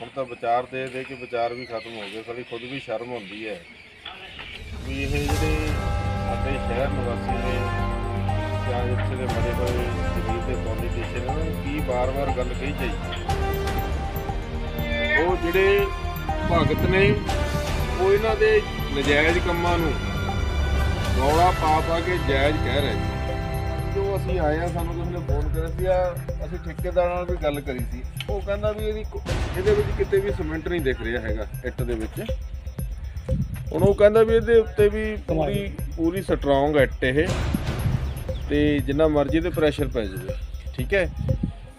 ਹੁਣ ਤਾਂ ਵਿਚਾਰ ਦੇ ਦੇ ਕੇ ਵਿਚਾਰ ਵੀ ਖਤਮ ਹੋ ਗਏ। ਸਾਡੀ ਖੁਦ ਵੀ ਸ਼ਰਮ ਹੁੰਦੀ ਹੈ ਵੀ ਇਹ ਜਿਹੜੇ ਸਾਡੇ ਸ਼ਹਿਰ ਨਿਵਾਸੀ ਨੇ ਜਾਂ ਇੱਥੇ ਦੇ ਬੜੇ ਹੋਏ ਸਰੀਰ ਦੇ ਪੋਲੀਟੀਸ਼ੀਅਨ ਇਹਨਾਂ ਨੂੰ ਕੀ ਵਾਰ-ਵਾਰ ਗੱਲ ਕਹੀ ਚਾਹੀਦੀ। ਉਹ ਜਿਹੜੇ ਭਗਤ ਨੇ ਉਹ ਇਹਨਾਂ ਦੇ ਨਜਾਇਜ਼ ਕੰਮਾਂ ਨੂੰ ਰੌਲਾ ਪਾ ਪਾ ਕੇ ਜਾਇਜ਼ ਕਹਿ ਰਹੇ ਸੀ। ਜੋ ਅਸੀਂ ਆਏ ਆ ਸਾਨੂੰ ਕਿਸੇ ਨੇ ਫੋਨ ਕਰਿਆ ਸੀ ਅਸੀਂ ਠੇਕੇਦਾਰ ਨਾਲ ਵੀ ਗੱਲ ਕਰੀ ਸੀ। ਉਹ ਕਹਿੰਦਾ ਵੀ ਇਹਦੇ ਵਿੱਚ ਕਿਤੇ ਵੀ ਸੀਮੈਂਟ ਨਹੀਂ ਦਿਖ ਰਿਹਾ ਹੈਗਾ ਇੱਟ ਦੇ ਵਿੱਚ। ਹੁਣ ਉਹ ਕਹਿੰਦਾ ਵੀ ਇਹਦੇ ਉੱਤੇ ਵੀ ਪੂਰੀ ਸਟਰੋਂਗ ਇੱਟ ਇਹ ਤੇ ਜਿੰਨਾ ਮਰਜ਼ੀ ਤੇ ਪ੍ਰੈਸ਼ਰ ਪੈ ਜਾਵੇ, ਠੀਕ ਹੈ।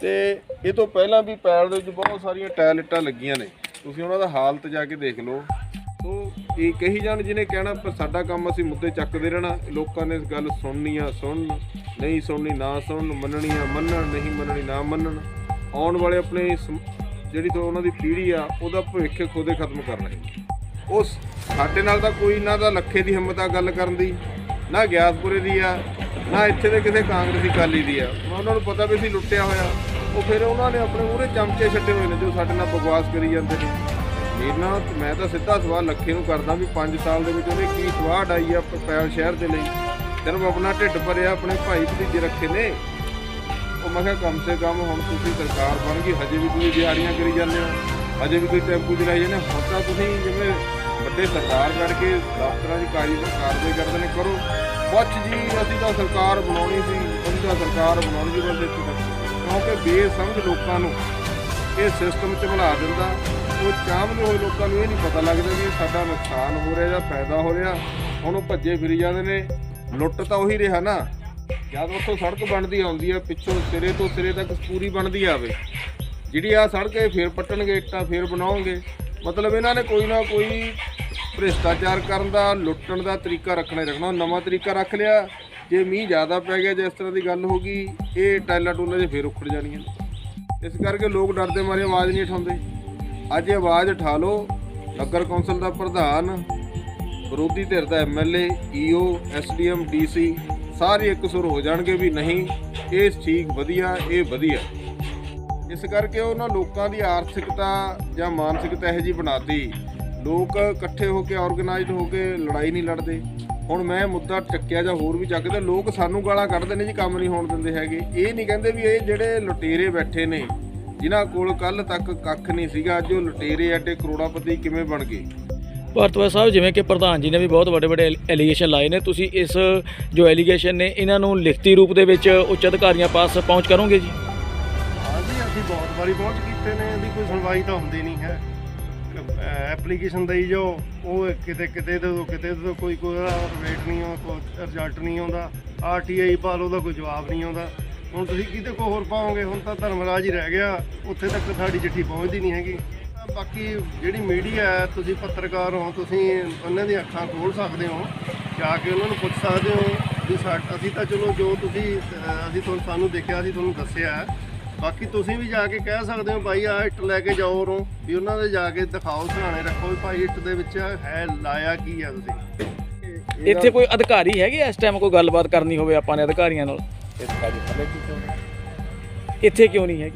ਤੇ ਇਹ ਤੋਂ ਪਹਿਲਾਂ ਵੀ ਪੈਲ ਦੇ ਵਿੱਚ ਬਹੁਤ ਸਾਰੀਆਂ ਟਾਇਲ ਇੱਟਾਂ ਲੱਗੀਆਂ ਨੇ, ਤੁਸੀਂ ਉਹਨਾਂ ਦਾ ਹਾਲਤ ਜਾ ਕੇ ਦੇਖ ਲਓ। ਸੋ ਇਹ ਕਹੀ ਜਾਣ ਜਿਹਨੇ ਕਹਿਣਾ ਪਰ ਸਾਡਾ ਕੰਮ ਅਸੀਂ ਮੁੱਦੇ ਚੱਕਦੇ ਰਹਿਣਾ, ਲੋਕਾਂ ਨੇ ਇਸ ਗੱਲ ਸੁਣਨੀ ਆ ਸੁਣਨ, ਨਹੀਂ ਸੁਣਨੀ ਨਾ ਸੁਣਨ, ਮੰਨਣੀ ਆ ਮੰਨਣ, ਨਹੀਂ ਮੰਨਣੀ ਨਾ ਮੰਨਣ। ਆਉਣ ਵਾਲੇ ਆਪਣੇ ਜਿਹੜੀ ਤੋਂ ਉਹਨਾਂ ਦੀ ਪੀੜ੍ਹੀ ਆ ਉਹਦਾ ਭਵਿੱਖ ਖੁਦੇ ਖਤਮ ਕਰ ਰਹੇ। ਉਹ ਸਾਡੇ ਨਾਲ ਤਾਂ ਕੋਈ ਨਾ ਤਾਂ ਲੱਖੇ ਦੀ ਹਿੰਮਤ ਆ ਗੱਲ ਕਰਨ ਦੀ, ਨਾ ਗਿਆਸਪੁਰੇ ਦੀ ਆ, ਨਾ ਇੱਥੇ ਦੇ ਕਿਸੇ ਕਾਂਗਰਸੀ ਅਕਾਲੀ ਦੀ ਆ। ਉਹਨਾਂ ਨੂੰ ਪਤਾ ਵੀ ਅਸੀਂ ਲੁੱਟਿਆ ਹੋਇਆ। ਉਹ ਫਿਰ ਉਹਨਾਂ ਨੇ ਆਪਣੇ ਮੂਹਰੇ ਚਮਚੇ ਛੱਡੇ ਹੋਏ ਨੇ ਜੋ ਸਾਡੇ ਨਾਲ ਬਕਵਾਸ ਕਰੀ ਜਾਂਦੇ ਨੇ। ਮੈਂ ਤਾਂ ਸਿੱਧਾ ਸਵਾਲ ਲੱਖੇ ਨੂੰ ਕਰਦਾ ਵੀ 5 ਸਾਲ ਦੇ ਵਿੱਚ ਉਹਨੇ ਕੀ ਸਵਾਹ ਡਾਈ ਆ ਪੈਲ ਸ਼ਹਿਰ ਦੇ ਲਈ। ਸਿਰਫ ਆਪਣਾ ਢਿੱਡ ਭਰਿਆ, ਆਪਣੇ ਭਾਈ ਭਤੀਜੇ ਰੱਖੇ ਨੇ। ਉਹ ਮੈਂ ਕਿਹਾ ਕਮ ਸੇ ਕਮ ਹੁਣ ਤੁਸੀਂ ਸਰਕਾਰ ਬਣ ਗਈ, ਹਜੇ ਵੀ ਤੁਸੀਂ ਦਿਹਾੜੀਆਂ ਕਰੀ ਜਾਂਦੇ ਹੋ, ਹਜੇ ਵੀ ਕੋਈ ਟੈਂਪੂ ਚਲਾਈ ਜਾਂਦੇ। ਹੁਣ ਤਾਂ ਤੁਸੀਂ ਜਿਵੇਂ ਵੱਡੇ ਸਰਦਾਰ ਕਰਕੇ ਦਫ਼ਤਰਾਂ 'ਚ ਕਾਰਵਾਈ ਕਰਦੇ ਨੇ, ਕਰੋ ਪੁੱਛ ਜੀ ਅਸੀਂ ਤਾਂ ਸਰਕਾਰ ਬਣਾਉਣੀ ਸੀ, ਅਸੀਂ ਤਾਂ ਸਰਕਾਰ ਬਣਾਉਣੀ ਸੀ ਬਸ ਇੱਥੇ ਤੱਕ। ਕਿਉਂਕਿ ਬੇਸਮਝ ਲੋਕਾਂ ਨੂੰ ਇਹ ਸਿਸਟਮ 'ਚ ਬਣਾ ਦਿੰਦਾ। ਉਹ ਚਾਹਮਦੇ ਹੋਏ ਲੋਕਾਂ ਨੂੰ ਇਹ ਨਹੀਂ ਪਤਾ ਲੱਗਦਾ ਕਿ ਸਾਡਾ ਨੁਕਸਾਨ ਹੋ ਰਿਹਾ ਜਾਂ ਫਾਇਦਾ ਹੋ ਰਿਹਾ। ਹੁਣ ਉਹ ਭੱਜੇ ਫਿਰੀ ਜਾਂਦੇ ਨੇ। ਲੁੱਟ ਤਾਂ ਉਹੀ ਰਿਹਾ ਨਾ, ਜਦ ਉੱਥੋਂ ਸੜਕ ਬਣਦੀ ਆਉਂਦੀ ਆ ਪਿੱਛੋਂ ਸਿਰੇ ਤੋਂ ਸਿਰੇ ਤੱਕ ਪੂਰੀ ਬਣਦੀ ਆਵੇ। ਜਿਹੜੀ ਆ ਸੜਕ ਇਹ ਫੇਰ ਪੱਟਣਗੇ, ਇੱਟਾਂ ਫੇਰ ਬਣਾਉਣਗੇ। ਮਤਲਬ ਇਹਨਾਂ ਨੇ ਕੋਈ ਨਾ ਕੋਈ ਭ੍ਰਿਸ਼ਟਾਚਾਰ ਕਰਨ ਦਾ, ਲੁੱਟਣ ਦਾ ਤਰੀਕਾ ਰੱਖਣਾ ਹੀ ਰੱਖਣਾ। ਨਵਾਂ ਤਰੀਕਾ ਰੱਖ ਲਿਆ। ਜੇ ਮੀਂਹ ਜ਼ਿਆਦਾ ਪੈ ਗਿਆ, ਜਿਸ ਤਰ੍ਹਾਂ ਦੀ ਗੱਲ ਹੋ ਗਈ, ਇਹ ਟਾਇਲਾਂ ਟੂਲਾਂ 'ਚ ਫੇਰ ਉੱਖੜ ਜਾਣੀਆਂ। ਇਸ ਕਰਕੇ ਲੋਕ ਡਰਦੇ ਮਾਰੇ ਆਵਾਜ਼ ਨਹੀਂ ਉਠਾਉਂਦੇ। ਅੱਜ ਆਵਾਜ਼ ਉਠਾ ਲਓ। ਨਗਰ ਕੌਂਸਲ ਦਾ ਪ੍ਰਧਾਨ, ਵਿਰੋਧੀ ਧਿਰ ਦਾ MLA, EO, SDM, DC ਸਾਰੇ ਇੱਕ ਸੁਰ ਹੋ ਜਾਣਗੇ ਵੀ ਨਹੀਂ ਇਹ ਠੀਕ ਵਧੀਆ, ਇਹ ਵਧੀਆ। ਇਸ ਕਰਕੇ ਉਹਨਾਂ ਲੋਕਾਂ ਦੀ ਆਰਥਿਕਤਾ ਜਾਂ ਮਾਨਸਿਕਤਾ ਇਹੋ ਜਿਹੀ ਬਣਾਤੀ, ਲੋਕ ਇਕੱਠੇ ਹੋ ਕੇ ਆਰਗੇਨਾਈਜ਼ਡ ਹੋ ਕੇ ਲੜਾਈ ਨਹੀਂ ਲੜਦੇ। ਹੁਣ ਮੈਂ ਮੁੱਦਾ ਚੱਕਿਆ ਜਾਂ ਹੋਰ ਵੀ ਚੱਕਦੇ, ਲੋਕ ਸਾਨੂੰ ਗਾਲਾਂ ਕੱਢਦੇ ਨੇ ਜੀ, ਕੰਮ ਨਹੀਂ ਹੋਣ ਦਿੰਦੇ ਹੈਗੇ। ਇਹ ਨਹੀਂ ਕਹਿੰਦੇ ਵੀ ਇਹ ਜਿਹੜੇ ਲੁਟੇਰੇ ਬੈਠੇ ਨੇ ਜਿਨ੍ਹਾਂ ਕੋਲ ਕੱਲ੍ਹ ਤੱਕ ਕੱਖ ਨਹੀਂ ਸੀਗਾ, ਅੱਜ ਉਹ ਲੁਟੇਰੇ ਐਡੇ ਕਰੋੜਾਪਤੀ ਕਿਵੇਂ ਬਣ ਗਏ। ਭਾਰਤਵਾਜ ਸਾਹਿਬ, ਜਿਵੇਂ ਕਿ ਪ੍ਰਧਾਨ ਜੀ ਨੇ ਵੀ ਬਹੁਤ ਵੱਡੇ ਵੱਡੇ ਐਲੀਗੇਸ਼ਨ ਲਾਏ ਨੇ, ਤੁਸੀਂ ਇਸ ਜੋ ਐਲੀਗੇਸ਼ਨ ਨੇ ਇਹਨਾਂ ਨੂੰ ਲਿਖਤੀ ਰੂਪ ਦੇ ਵਿੱਚ ਉੱਚ ਅਧਿਕਾਰੀਆਂ ਪਾਸ ਪਹੁੰਚ ਕਰੋਗੇ ਜੀ? ਹਾਂਜੀ, ਅਸੀਂ ਬਹੁਤ ਵਾਰੀ ਪਹੁੰਚ ਕੀਤੇ ਨੇ, ਇਹਦੀ ਕੋਈ ਸੁਣਵਾਈ ਤਾਂ ਹੁੰਦੀ ਨਹੀਂ ਹੈ। ਐਪਲੀਕੇਸ਼ਨ ਦੇਈ ਜੋ ਉਹ ਕਿਤੇ ਤੋਂ ਕੋਈ ਵੇਟ ਨਹੀਂ ਆਉਂਦਾ, ਕੋਈ ਰਿਜ਼ਲਟ ਨਹੀਂ ਆਉਂਦਾ। RTI ਪਾ ਲਓ ਉਹਦਾ ਕੋਈ ਜਵਾਬ ਨਹੀਂ ਆਉਂਦਾ। ਹੁਣ ਤੁਸੀਂ ਕਿਤੇ ਕੋ ਹੋਰ ਪਾਓਗੇ? ਹੁਣ ਤਾਂ ਧਰਮਰਾਜ ਹੀ ਰਹਿ ਗਿਆ, ਉੱਥੇ ਤੱਕ ਸਾਡੀ ਚਿੱਠੀ ਪਹੁੰਚਦੀ ਨਹੀਂ ਹੈਗੀ। ਬਾਕੀ ਜਿਹੜੀ ਮੀਡੀਆ ਹੈ, ਤੁਸੀਂ ਪੱਤਰਕਾਰ ਹੋ, ਤੁਸੀਂ ਉਹਨਾਂ ਦੀਆਂ ਅੱਖਾਂ ਖੋਲ੍ਹ ਸਕਦੇ ਹੋ, ਜਾ ਕੇ ਉਹਨਾਂ ਨੂੰ ਪੁੱਛ ਸਕਦੇ ਹੋ ਵੀ ਅਸੀਂ ਤਾਂ ਚਲੋ ਜੋ ਅਸੀਂ ਸਾਨੂੰ ਦੇਖਿਆ, ਅਸੀਂ ਤੁਹਾਨੂੰ ਦੱਸਿਆ। ਬਾਕੀ ਤੁਸੀਂ ਵੀ ਜਾ ਕੇ ਕਹਿ ਸਕਦੇ ਹੋ ਭਾਈ ਆਹ ਇੱਟ ਲੈ ਕੇ ਜਾਓ ਉਰੋਂ, ਵੀ ਉਹਨਾਂ ਦੇ ਜਾ ਕੇ ਦਿਖਾਓ, ਸਰਾਣੇ ਰੱਖੋ ਵੀ ਭਾਈ ਇੱਟ ਦੇ ਵਿੱਚ ਹੈ ਲਾਇਆ ਕੀ ਆ ਤੁਸੀਂ। ਇੱਥੇ ਕੋਈ ਅਧਿਕਾਰੀ ਹੈਗੇ ਇਸ ਟਾਈਮ ਕੋਈ ਗੱਲਬਾਤ ਕਰਨੀ ਹੋਵੇ ਆਪਾਂ ਨੇ ਅਧਿਕਾਰੀਆਂ ਨਾਲ? ਇੱਥੇ क्यों नहीं है?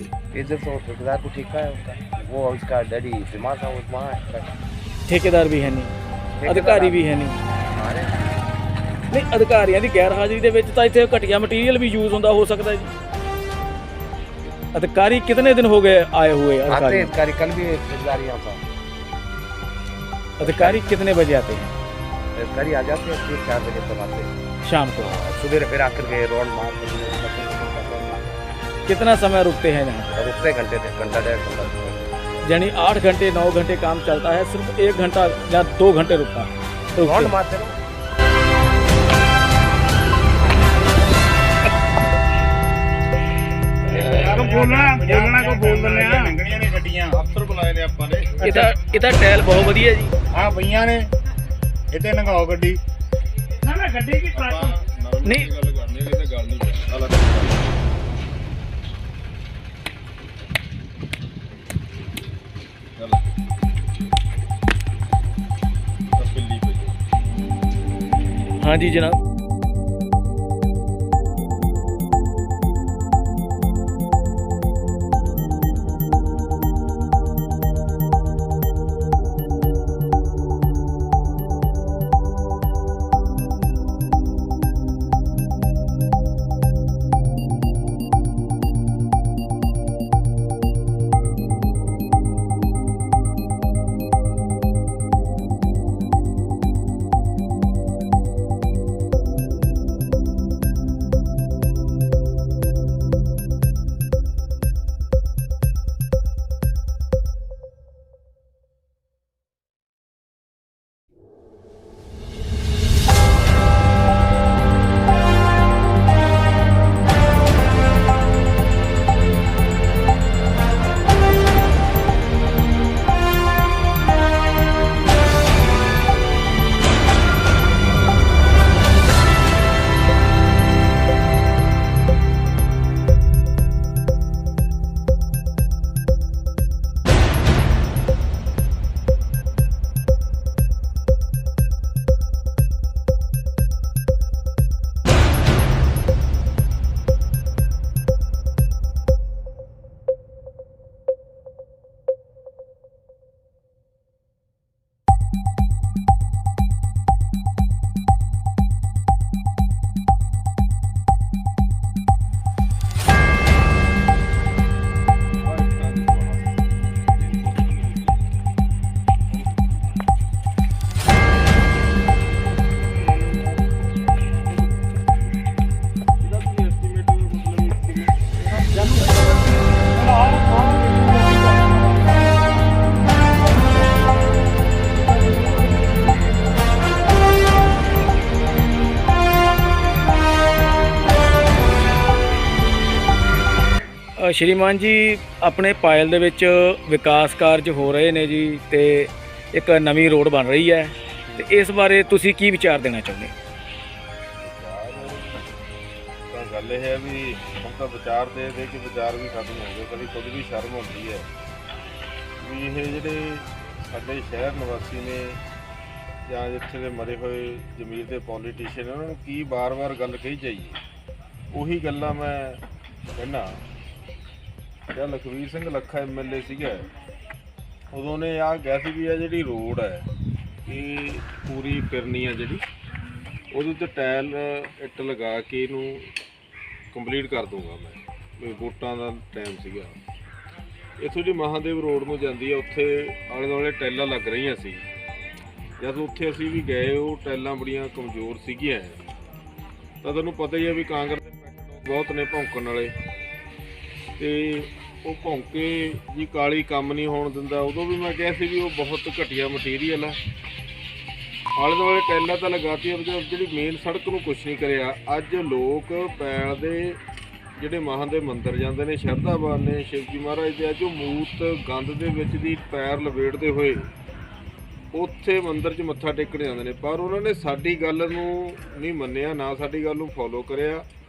इधर तो ठेकेदार को ठेका है उसका, वो उसका डैडी बीमार था, वो वहाँ है। ਠੇਕੇਦਾਰ ਵੀ ਹੈ ਨਹੀਂ, ਅਧਿਕਾਰੀ ਵੀ ਹੈ ਨਹੀਂ। हमारे ਨਹੀਂ, ਅਧਿਕਾਰੀਆਂ ਦੀ ਗੈਰ ਹਾਜ਼ਰੀ ਦੇ ਵਿੱਚ ਤਾਂ ਇੱਥੇ ਘਟੀਆ ਮਟੀਰੀਅਲ ਵੀ ਯੂਜ਼ ਹੁੰਦਾ ਹੋ ਸਕਦਾ ਜੀ। अधिकारी कितने दिन हो गए आए हुए? अधिकारी कल भी ठेकेदार यहाँ था। अधिकारी कितने बजे आते हैं? अधिकारी आ जाते हैं 3-4 बजे तक आते हैं शाम को। सुबह फिर आकर के रोड मार कितना समय रुकते हैं यहाँ? रुकते घंटे थे, घंटा 1.5 घंटा। यानी 8 घंटे 9 घंटे काम चलता है, सिर्फ 1 घंटा या 2 घंटे रुकता है। रोड मारते रहो। ਬੋਲਣਾ ਕੋ ਬੋਲ ਦਿੰਦੇ ਆ। ਲੰਗਣੀਆਂ ਨੇ ਗੱਡੀਆਂ, ਅਫਸਰ ਬੁਲਾਏ ਨੇ ਆਪਾਂ ਨੇ। ਇਹਦਾ ਟਾਇਲ ਬਹੁਤ ਵਧੀਆ ਜੀ। ਹਾਂ ਪਈਆਂ ਨੇ, ਇੱਥੇ ਨੰਗਾਓ ਗੱਡੀ। ਨਾ ਗੱਡੀ ਕੀ ਟਰੱਕ ਨਹੀਂ ਗੱਲ ਕਰਨੀ, ਇਹ ਤਾਂ ਗੱਲ ਨਹੀਂ ਅਲੱਗ। हाँ जी जनाब। ਸ਼੍ਰੀਮਾਨ ਜੀ, ਆਪਣੇ ਪਾਇਲ ਦੇ ਵਿੱਚ ਵਿਕਾਸ ਕਾਰਜ ਹੋ ਰਹੇ ਨੇ ਜੀ ਤੇ ਇੱਕ ਨਵੀਂ ਰੋਡ ਬਣ ਰਹੀ ਹੈ ਤੇ ਇਸ ਬਾਰੇ ਤੁਸੀਂ ਕੀ ਵਿਚਾਰ ਦੇਣਾ ਚਾਹੁੰਦੇ? ਤਾਂ ਗੱਲ ਇਹ ਹੈ ਵੀ ਹੁਣ ਤਾਂ ਵਿਚਾਰ ਦੇ ਕੇ ਵਿਚਾਰ ਵੀ ਖਤਮ ਹੋ ਗਏ। ਕਦੀ ਖੁਦ ਵੀ ਸ਼ਰਮ ਆਉਂਦੀ ਹੈ ਵੀ ਇਹ ਜਿਹੜੇ ਸਾਡੇ ਸ਼ਹਿਰ ਨਿਵਾਸੀ ਨੇ ਜਾਂ ਇੱਥੇ ਦੇ ਮਰੇ ਹੋਏ ਜ਼ਮੀਰ ਦੇ ਪੋਲੀਟੀਸ਼ੀਅਨ, ਉਹਨਾਂ ਨੂੰ ਕੀ ਵਾਰ-ਵਾਰ ਗੱਲ ਕਹੀ ਜਾਈਏ। ਉਹੀ ਗੱਲਾਂ ਮੈਂ ਕਹਿੰਦਾ, ਜਦ ਲਖਵੀਰ ਸਿੰਘ ਲੱਖਾ MLA ਸੀਗਾ ਉਦੋਂ ਨੇ ਆਹ ਕਿਹਾ ਸੀ ਵੀ ਆ ਜਿਹੜੀ ਰੋਡ ਹੈ ਇਹ ਪੂਰੀ ਫਿਰਨੀ ਆ, ਜਿਹੜੀ ਉਹਦੇ ਉੱਤੇ ਟਾਇਲ ਇੱਟ ਲਗਾ ਕੇ ਇਹਨੂੰ ਕੰਪਲੀਟ ਕਰ ਦੂੰਗਾ ਮੈਂ। ਵੋਟਾਂ ਦਾ ਟਾਈਮ ਸੀਗਾ। ਇੱਥੋਂ ਜੀ ਮਹਾਦੇਵ ਰੋਡ ਨੂੰ ਜਾਂਦੀ ਆ, ਉੱਥੇ ਆਲੇ ਦੁਆਲੇ ਟਾਇਲਾਂ ਲੱਗ ਰਹੀਆਂ ਸੀ। ਜਦ ਉੱਥੇ ਅਸੀਂ ਵੀ ਗਏ, ਉਹ ਟਾਇਲਾਂ ਬੜੀਆਂ ਕਮਜ਼ੋਰ ਸੀਗੀਆਂ। ਤਾਂ ਤੁਹਾਨੂੰ ਪਤਾ ਹੀ ਆ ਵੀ ਕਾਂਗਰਸ ਦੇ ਬਹੁਤ ਨੇ ਭੌਂਕਣ ਵਾਲੇ, ਤੇ ਉਹ ਭੌਂਕੇ ਜੀ ਕਾਲੀ ਕੰਮ ਨਹੀਂ ਹੋਣ ਦਿੰਦਾ। ਉਦੋਂ ਵੀ ਮੈਂ ਕਿਹਾ ਸੀ ਵੀ ਉਹ ਬਹੁਤ ਘਟੀਆ ਮਟੀਰੀਅਲ ਆ। ਆਲੇ ਦੁਆਲੇ ਟਾਇਲਾਂ ਤਾਂ ਲਗਾਤੀਆਂ, ਜਿਹੜੀ ਮੇਨ ਸੜਕ ਨੂੰ ਕੁਛ ਨਹੀਂ ਕਰਿਆ। ਅੱਜ ਲੋਕ ਪੈਲ ਦੇ ਜਿਹੜੇ ਮਹਾਂ ਦੇ ਮੰਦਿਰ ਜਾਂਦੇ ਨੇ, ਸ਼ਰਧਾਵਾਨ ਨੇ ਸ਼ਿਵਜੀ ਮਹਾਰਾਜ ਦੇ, ਅੱਜ ਉਹ ਮੂਤ ਗੰਦ ਦੇ ਵਿੱਚ ਦੀ ਪੈਰ ਲਪੇਟਦੇ ਹੋਏ ਉੱਥੇ ਮੰਦਿਰ 'ਚ ਮੱਥਾ ਟੇਕਣ ਜਾਂਦੇ ਨੇ। ਪਰ ਉਹਨਾਂ ਨੇ ਸਾਡੀ ਗੱਲ ਨੂੰ ਨਹੀਂ ਮੰਨਿਆ, ਨਾ ਸਾਡੀ ਗੱਲ ਨੂੰ ਫੋਲੋ ਕਰਿਆ।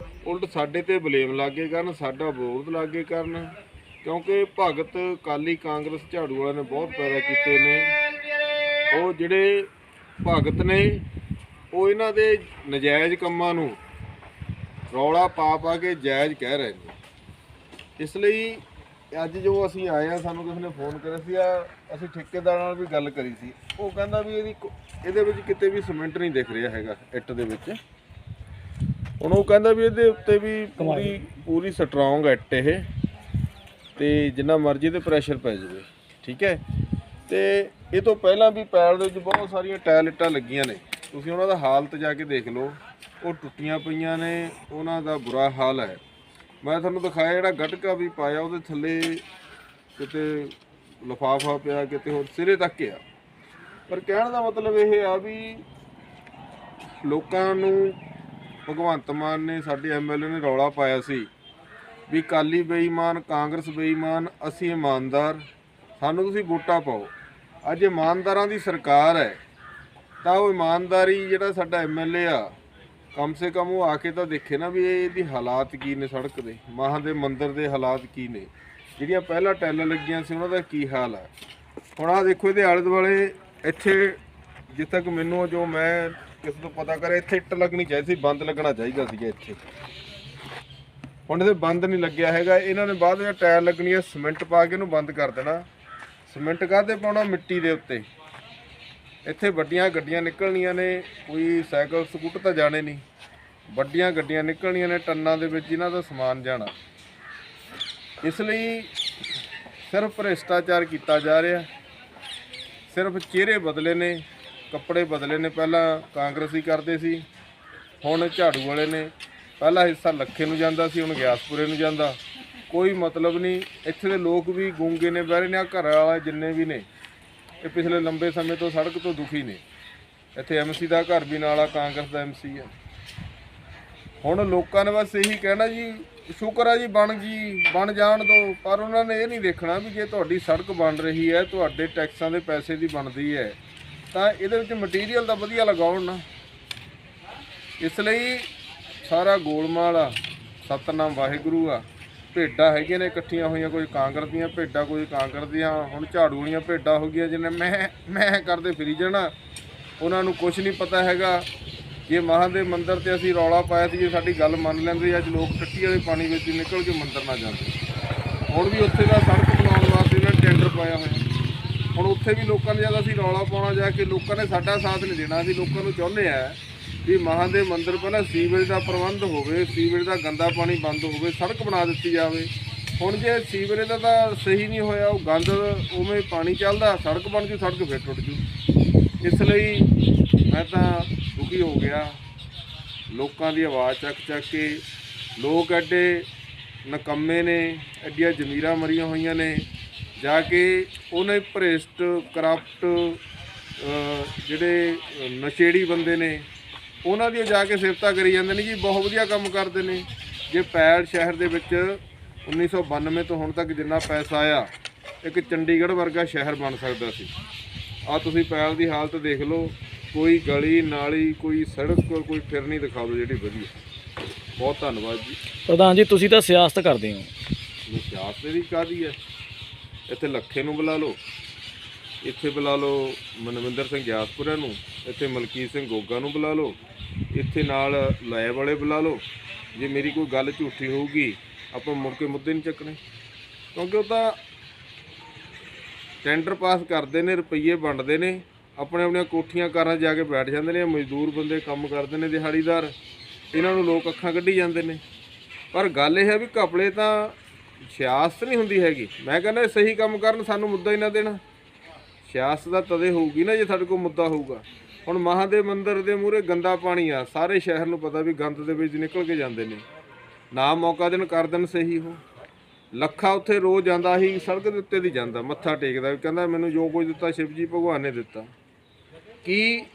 ਉਲਟ ਸਾਡੇ ਤੇ ਬਲੇਮ ਲਾਗੇ ਕਰਨ, ਸਾਡਾ ਵਿਰੋਧ ਲਾਗੇ ਕਰਨ, ਕਿਉਂਕਿ ਭਗਤ ਕਾਲੀ ਕਾਂਗਰਸ ਝਾੜੂ ਵਾਲਿਆਂ ਨੇ ਬਹੁਤ ਪੈਦਾ ਕੀਤੇ ਨੇ। ਉਹ ਜਿਹੜੇ ਭਗਤ ਨੇ ਉਹ ਇਹਨਾਂ ਦੇ ਨਜਾਇਜ਼ ਕੰਮਾਂ ਨੂੰ ਰੌਲਾ ਪਾ ਕੇ ਜਾਇਜ਼ ਕਹਿ ਰਹੇ ਨੇ। ਇਸ ਲਈ ਅੱਜ ਜੋ ਅਸੀਂ ਆਏ ਆ, ਸਾਨੂੰ ਕਿਸੇ ਨੇ ਫੋਨ ਕਰਿਆ ਸੀ, ਅਸੀਂ ਠੇਕੇਦਾਰ ਨਾਲ ਵੀ ਗੱਲ ਕਰੀ ਸੀ। ਉਹ ਕਹਿੰਦਾ ਵੀ ਇਹਦੇ ਵਿੱਚ ਕਿਤੇ ਵੀ ਸੀਮੈਂਟ ਨਹੀਂ ਦਿਖ ਰਿਹਾ ਹੈਗਾ ਇੱਟ ਦੇ ਵਿੱਚ। ਹੁਣ ਉਹ ਕਹਿੰਦਾ ਵੀ ਇਹਦੇ ਉੱਤੇ ਵੀ ਪੂਰੀ ਸਟਰੋਂਗ ਇੱਟ ਇਹ, ਤੇ ਜਿੰਨਾ ਮਰਜ਼ੀ ਤੇ ਪ੍ਰੈਸ਼ਰ ਪੈ ਜਾਵੇ, ਠੀਕ ਹੈ। ਤੇ ਇਹ ਤੋਂ ਪਹਿਲਾਂ ਵੀ ਪੈਲ ਦੇ ਵਿੱਚ ਬਹੁਤ ਸਾਰੀਆਂ ਟਾਇਲ ਇੱਟਾਂ ਲੱਗੀਆਂ ਨੇ। ਤੁਸੀਂ ਉਹਨਾਂ ਦਾ ਹਾਲਤ ਜਾ ਕੇ ਦੇਖ ਲਓ, ਉਹ ਟੁੱਟੀਆਂ ਪਈਆਂ ਨੇ, ਉਹਨਾਂ ਦਾ ਬੁਰਾ ਹਾਲ ਹੈ। ਮੈਂ ਤੁਹਾਨੂੰ ਦਿਖਾਇਆ ਜਿਹੜਾ ਗਟਕਾ ਵੀ ਪਾਇਆ, ਉਹਦੇ ਥੱਲੇ ਕਿਤੇ ਲਿਫਾਫਾ ਪਿਆ, ਕਿਤੇ ਹੋਰ ਸਿਰੇ ਤੱਕ ਆ। ਪਰ ਕਹਿਣ ਦਾ ਮਤਲਬ ਇਹ ਆ ਵੀ ਲੋਕਾਂ ਨੂੰ ਭਗਵੰਤ ਮਾਨ ਨੇ, ਸਾਡੇ MLA ਨੇ ਰੌਲਾ ਪਾਇਆ ਸੀ ਵੀ ਅਕਾਲੀ ਬੇਈਮਾਨ, ਕਾਂਗਰਸ ਬੇਈਮਾਨ, ਅਸੀਂ ਇਮਾਨਦਾਰ, ਸਾਨੂੰ ਤੁਸੀਂ ਵੋਟਾਂ ਪਾਓ। ਅੱਜ ਇਮਾਨਦਾਰਾਂ ਦੀ ਸਰਕਾਰ ਹੈ, ਤਾਂ ਉਹ ਇਮਾਨਦਾਰੀ ਜਿਹੜਾ ਸਾਡਾ MLA ਆ, ਕਮ ਸੇ ਕਮ ਉਹ ਆ ਕੇ ਤਾਂ ਦੇਖੇ ਨਾ ਵੀ ਇਹਦੀ ਹਾਲਾਤ ਕੀ ਨੇ, ਸੜਕ ਦੇ ਮਹਾਂ ਦੇ ਮੰਦਿਰ ਦੇ ਹਾਲਾਤ ਕੀ ਨੇ, ਜਿਹੜੀਆਂ ਪਹਿਲਾਂ ਟਾਇਲਾਂ ਲੱਗੀਆਂ ਸੀ ਉਹਨਾਂ ਦਾ ਕੀ ਹਾਲ ਹੈ। ਹੁਣ ਆਹ ਦੇਖੋ, ਇਹਦੇ ਆਲੇ ਦੁਆਲੇ ਇੱਥੇ ਜਿੱਥੇ ਤੱਕ ਮੈਨੂੰ ਜੋ ਮੈਂ ਕਿਸੇ ਤੋਂ ਪਤਾ ਕਰਿਆ, ਇੱਥੇ ਇੱਟ ਲੱਗਣੀ ਚਾਹੀਦੀ ਸੀ, ਬੰਦ ਲੱਗਣਾ ਚਾਹੀਦਾ ਸੀਗਾ ਇੱਥੇ। ਹੁਣ ਇਹਦੇ ਬੰਦ ਨਹੀਂ ਲੱਗਿਆ ਹੈਗਾ। ਇਹਨਾਂ ਨੇ ਬਾਅਦ ਵਿੱਚ ਟਾਇਲ ਲੱਗਣੀ ਹੈ, ਸੀਮੈਂਟ ਪਾ ਕੇ ਇਹਨੂੰ ਬੰਦ ਕਰ ਦੇਣਾ। ਸੀਮੈਂਟ ਕਾਹਦੇ ਪਾਉਣਾ? ਮਿੱਟੀ ਦੇ ਉੱਤੇ। ਇੱਥੇ ਵੱਡੀਆਂ ਗੱਡੀਆਂ ਨਿਕਲਣੀਆਂ ਨੇ, ਕੋਈ ਸਾਈਕਲ ਸਕੂਟਰ ਤਾਂ ਜਾਣੇ ਨਹੀਂ, ਵੱਡੀਆਂ ਗੱਡੀਆਂ ਨਿਕਲਣੀਆਂ ਨੇ, ਟੰਨਾਂ ਦੇ ਵਿੱਚ ਇਹਨਾਂ ਦਾ ਸਮਾਨ ਜਾਣਾ। ਇਸ ਲਈ ਸਿਰਫ ਭ੍ਰਿਸ਼ਟਾਚਾਰ ਕੀਤਾ ਜਾ ਰਿਹਾ, ਸਿਰਫ ਚਿਹਰੇ ਬਦਲੇ ਨੇ, ਕੱਪੜੇ ਬਦਲੇ ਨੇ। ਪਹਿਲਾਂ ਕਾਂਗਰਸੀ ਕਰਦੇ ਸੀ, ਹੁਣ ਝਾੜੂ ਵਾਲੇ ਨੇ। ਪਹਿਲਾ ਹਿੱਸਾ ਲੱਖੇ ਨੂੰ ਜਾਂਦਾ ਸੀ, ਹੁਣ ਗਿਆਸਪੁਰੇ ਨੂੰ ਜਾਂਦਾ। ਕੋਈ ਮਤਲਬ ਨਹੀਂ। ਇੱਥੇ ਦੇ ਲੋਕ ਵੀ ਗੂੰਗੇ ਨੇ, ਬਹਿਰੇ ਨੇ। ਆ ਘਰ ਵਾਲਾ ਜਿੰਨੇ ਵੀ ਨੇ, ਇਹ ਪਿਛਲੇ ਲੰਬੇ ਸਮੇਂ ਤੋਂ ਸੜਕ ਤੋਂ ਦੁਖੀ ਨੇ। ਇੱਥੇ MC ਦਾ ਘਰ ਵੀ ਨਾਲ ਆ, ਕਾਂਗਰਸ ਦਾ MC ਆ। ਹੁਣ ਲੋਕਾਂ ਨੇ ਬਸ ਇਹੀ ਕਹਿਣਾ ਜੀ, ਸ਼ੁਕਰ ਆ ਜੀ ਬਣ ਜਾਣ ਦਿਓ। ਪਰ ਉਹਨਾਂ ਨੇ ਇਹ ਨਹੀਂ ਦੇਖਣਾ ਵੀ ਜੇ ਤੁਹਾਡੀ ਸੜਕ ਬਣ ਰਹੀ ਹੈ, ਤੁਹਾਡੇ ਟੈਕਸਾਂ ਦੇ ਪੈਸੇ ਦੀ ਬਣਦੀ ਹੈ, ਤਾਂ ਇਹਦੇ ਵਿੱਚ ਮਟੀਰੀਅਲ ਤਾਂ ਵਧੀਆ ਲਗਾਉਣ ਨਾ। ਇਸ ਲਈ ਸਾਰਾ ਗੋਲਮਾਲ ਆ। ਸਤਨਾਮ ਵਾਹਿਗੁਰੂ ਆ। ਭੇਡਾਂ ਹੈਗੀਆਂ ਨੇ ਇਕੱਠੀਆਂ ਹੋਈਆਂ, ਕੋਈ ਕਾਂਗਰਸ ਦੀਆਂ ਭੇਡਾਂ, ਕੋਈ ਕਾਂਗਰਸ ਦੀਆਂ। ਹੁਣ ਝਾੜੂ ਵਾਲੀਆਂ ਭੇਡਾਂ ਹੋ ਗਈਆਂ, ਜਿਹਨੇ ਮੈਂ ਕਰਦੇ ਫਿਰੀ ਜਾਣਾ। ਉਹਨਾਂ ਨੂੰ ਕੁਝ ਨਹੀਂ ਪਤਾ ਹੈਗਾ। ਜੇ ਮਹਾਂ ਦੇ ਮੰਦਿਰ 'ਤੇ ਅਸੀਂ ਰੌਲਾ ਪਾਇਆ ਸੀ, ਜੇ ਸਾਡੀ ਗੱਲ ਮੰਨ ਲੈਂਦੇ, ਅੱਜ ਲੋਕ ਟੱਟੀ ਵਾਲੇ ਪਾਣੀ ਵਿੱਚ ਨਿਕਲ ਕੇ ਮੰਦਿਰ ਨਾ ਜਾਂਦੇ। ਹੁਣ ਵੀ ਉੱਥੇ ਦਾ ਸੜਕ ਬਣਾਉਣ ਵਾਸਤੇ ਇਹਨਾਂ ਨੇ ਟੈਂਡਰ ਪਾਇਆ ਹੋਇਆ। ਹੁਣ ਉੱਥੇ ਵੀ ਲੋਕਾਂ ਨੇ ਜਦ ਅਸੀਂ ਰੌਲਾ ਪਾਉਣਾ ਜਾ ਕੇ, ਲੋਕਾਂ ਨੇ ਸਾਡਾ ਸਾਥ ਨਹੀਂ ਦੇਣਾ। ਅਸੀਂ ਲੋਕਾਂ ਨੂੰ ਚਾਹੁੰਦੇ ਆ ਵੀ ਮਹਾਂ ਦੇ ਮੰਦਿਰ ਪਹਿਲਾਂ ਸੀਵਰੇਜ ਦਾ ਪ੍ਰਬੰਧ ਹੋਵੇ, ਸੀਵਰੇਜ ਦਾ ਗੰਦਾ ਪਾਣੀ ਬੰਦ ਹੋਵੇ, ਸੜਕ ਬਣਾ ਦਿੱਤੀ ਜਾਵੇ। ਹੁਣ ਜੇ ਸੀਵਰੇਜ ਦਾ ਤਾਂ ਸਹੀ ਨਹੀਂ ਹੋਇਆ, ਉਹ ਗੰਦ ਉਵੇਂ ਪਾਣੀ ਚੱਲਦਾ, ਸੜਕ ਬਣ ਜੂ, ਸੜਕ ਫਿਰ ਟੁੱਟ ਜੂ। ਇਸ ਲਈ ਮੈਂ ਤਾਂ ਦੁਖੀ ਹੋ ਗਿਆ ਲੋਕਾਂ ਦੀ ਆਵਾਜ਼ ਚੱਕ ਕੇ। ਲੋਕ ਐਡੇ ਨਕੰਮੇ ਨੇ, ਐਡੀਆਂ ਜ਼ਮੀਰਾਂ ਮਰੀਆਂ ਹੋਈਆਂ ਨੇ। ਜਾ ਕੇ ਉਹਨੇ ਭ੍ਰਿਸ਼ਟ ਕਰਪਟ ਜਿਹੜੇ ਨਸ਼ੇੜੀ ਬੰਦੇ ਨੇ, ਉਹਨਾਂ ਦੀ ਜਾ ਕੇ ਸਿਫਤਾਂ ਕਰੀ ਜਾਂਦੇ ਨੇ ਜੀ, ਬਹੁਤ ਵਧੀਆ ਕੰਮ ਕਰਦੇ ਨੇ। ਜੇ ਪੈਲ ਸ਼ਹਿਰ ਦੇ ਵਿੱਚ 1992 ਤੋਂ ਹੁਣ ਤੱਕ ਜਿੰਨਾ ਪੈਸਾ ਆਇਆ ਇੱਕ ਚੰਡੀਗੜ੍ਹ ਵਰਗਾ ਸ਼ਹਿਰ ਬਣ ਸਕਦਾ ਸੀ। ਆ ਤੁਸੀਂ ਪੈਲ ਦੀ ਹਾਲਤ ਦੇਖ ਲਓ, ਕੋਈ ਗਲੀ ਨਾਲੀ ਕੋਈ ਸੜਕ ਕੋਈ ਫਿਰ ਨਹੀਂ ਦਿਖਾ ਦਿਓ ਜਿਹੜੀ ਵਧੀਆ। ਬਹੁਤ ਧੰਨਵਾਦ ਜੀ। ਪ੍ਰਧਾਨ ਜੀ ਤੁਸੀਂ ਤਾਂ ਸਿਆਸਤ ਕਰਦੇ ਹੋ, ਸਿਆਸਤ ਦੀ ਕਾਹਦੀ ਹੈ? ਇੱਥੇ ਲੱਖੇ ਨੂੰ ਬੁਲਾ ਲਓ, ਇੱਥੇ ਬੁਲਾ ਲਓ ਮਨਵਿੰਦਰ ਸਿੰਘ ਗਿਆਸਪੁਰਾ ਨੂੰ, ਇੱਥੇ ਮਲਕੀਤ ਸਿੰਘ ਗੋਗਾ ਨੂੰ ਬੁਲਾ ਲਓ, ਇੱਥੇ ਨਾਲ ਲਾਏ ਵਾਲੇ ਬੁਲਾ ਲਓ। ਜੇ ਮੇਰੀ ਕੋਈ ਗੱਲ ਝੂਠੀ ਹੋਊਗੀ ਆਪਾਂ ਮੁੜ ਕੇ ਮੁੱਦੇ ਨਹੀਂ ਚੱਕਣੇ, ਕਿਉਂਕਿ ਉਹ ਤਾਂ ਟੈਂਡਰ ਪਾਸ ਕਰਦੇ ਨੇ, ਰੁਪਈਏ ਵੰਡਦੇ ਨੇ, ਆਪਣੇ ਆਪਣੀਆਂ ਕੋਠੀਆਂ ਕਾਰਾਂ ਜਾ ਕੇ ਬੈਠ ਜਾਂਦੇ ਨੇ। ਮਜ਼ਦੂਰ ਬੰਦੇ ਕੰਮ ਕਰਦੇ ਨੇ, ਦਿਹਾੜੀਦਾਰ, ਇਹਨਾਂ ਨੂੰ ਲੋਕ ਅੱਖਾਂ ਕੱਢੀ ਜਾਂਦੇ ਨੇ। ਪਰ ਗੱਲ ਇਹ ਹੈ ਵੀ ਘਪਲੇ ਤਾਂ ਸਿਆਸਤ ਨਹੀਂ ਹੁੰਦੀ ਹੈਗੀ। ਮੈਂ ਕਹਿੰਦਾ ਸਹੀ ਕੰਮ ਕਰਨ, ਸਾਨੂੰ ਮੁੱਦਾ ਹੀ ਨਾ ਦੇਣਾ। ਸਿਆਸਤ ਦਾ ਤਦੇ ਹੋਊਗੀ ਨਾ ਜੇ ਸਾਡੇ ਕੋਲ ਮੁੱਦਾ ਹੋਊਗਾ। ਹੁਣ ਮਹਾਦੇਵ ਮੰਦਿਰ ਦੇ ਮੂਹਰੇ ਗੰਦਾ ਪਾਣੀ ਆ, ਸਾਰੇ ਸ਼ਹਿਰ ਨੂੰ ਪਤਾ ਵੀ ਗੰਦ ਦੇ ਵਿੱਚ ਨਿਕਲ ਕੇ ਜਾਂਦੇ ਨੇ। ਨਾ ਮੌਕਾ ਦੇਣ ਕਰ ਦੇਣ ਸਹੀ ਹੋ। ਲੱਖਾ ਉੱਥੇ ਰੋਜ਼ ਜਾਂਦਾ ਸੀ, ਸੜਕ ਦੇ ਉੱਤੇ ਦੀ ਜਾਂਦਾ, ਮੱਥਾ ਟੇਕਦਾ, ਕਹਿੰਦਾ ਮੈਨੂੰ ਜੋ ਕੁਝ ਦਿੱਤਾ ਸ਼ਿਵ ਜੀ ਭਗਵਾਨ ਨੇ ਦਿੱਤਾ। ਕੀ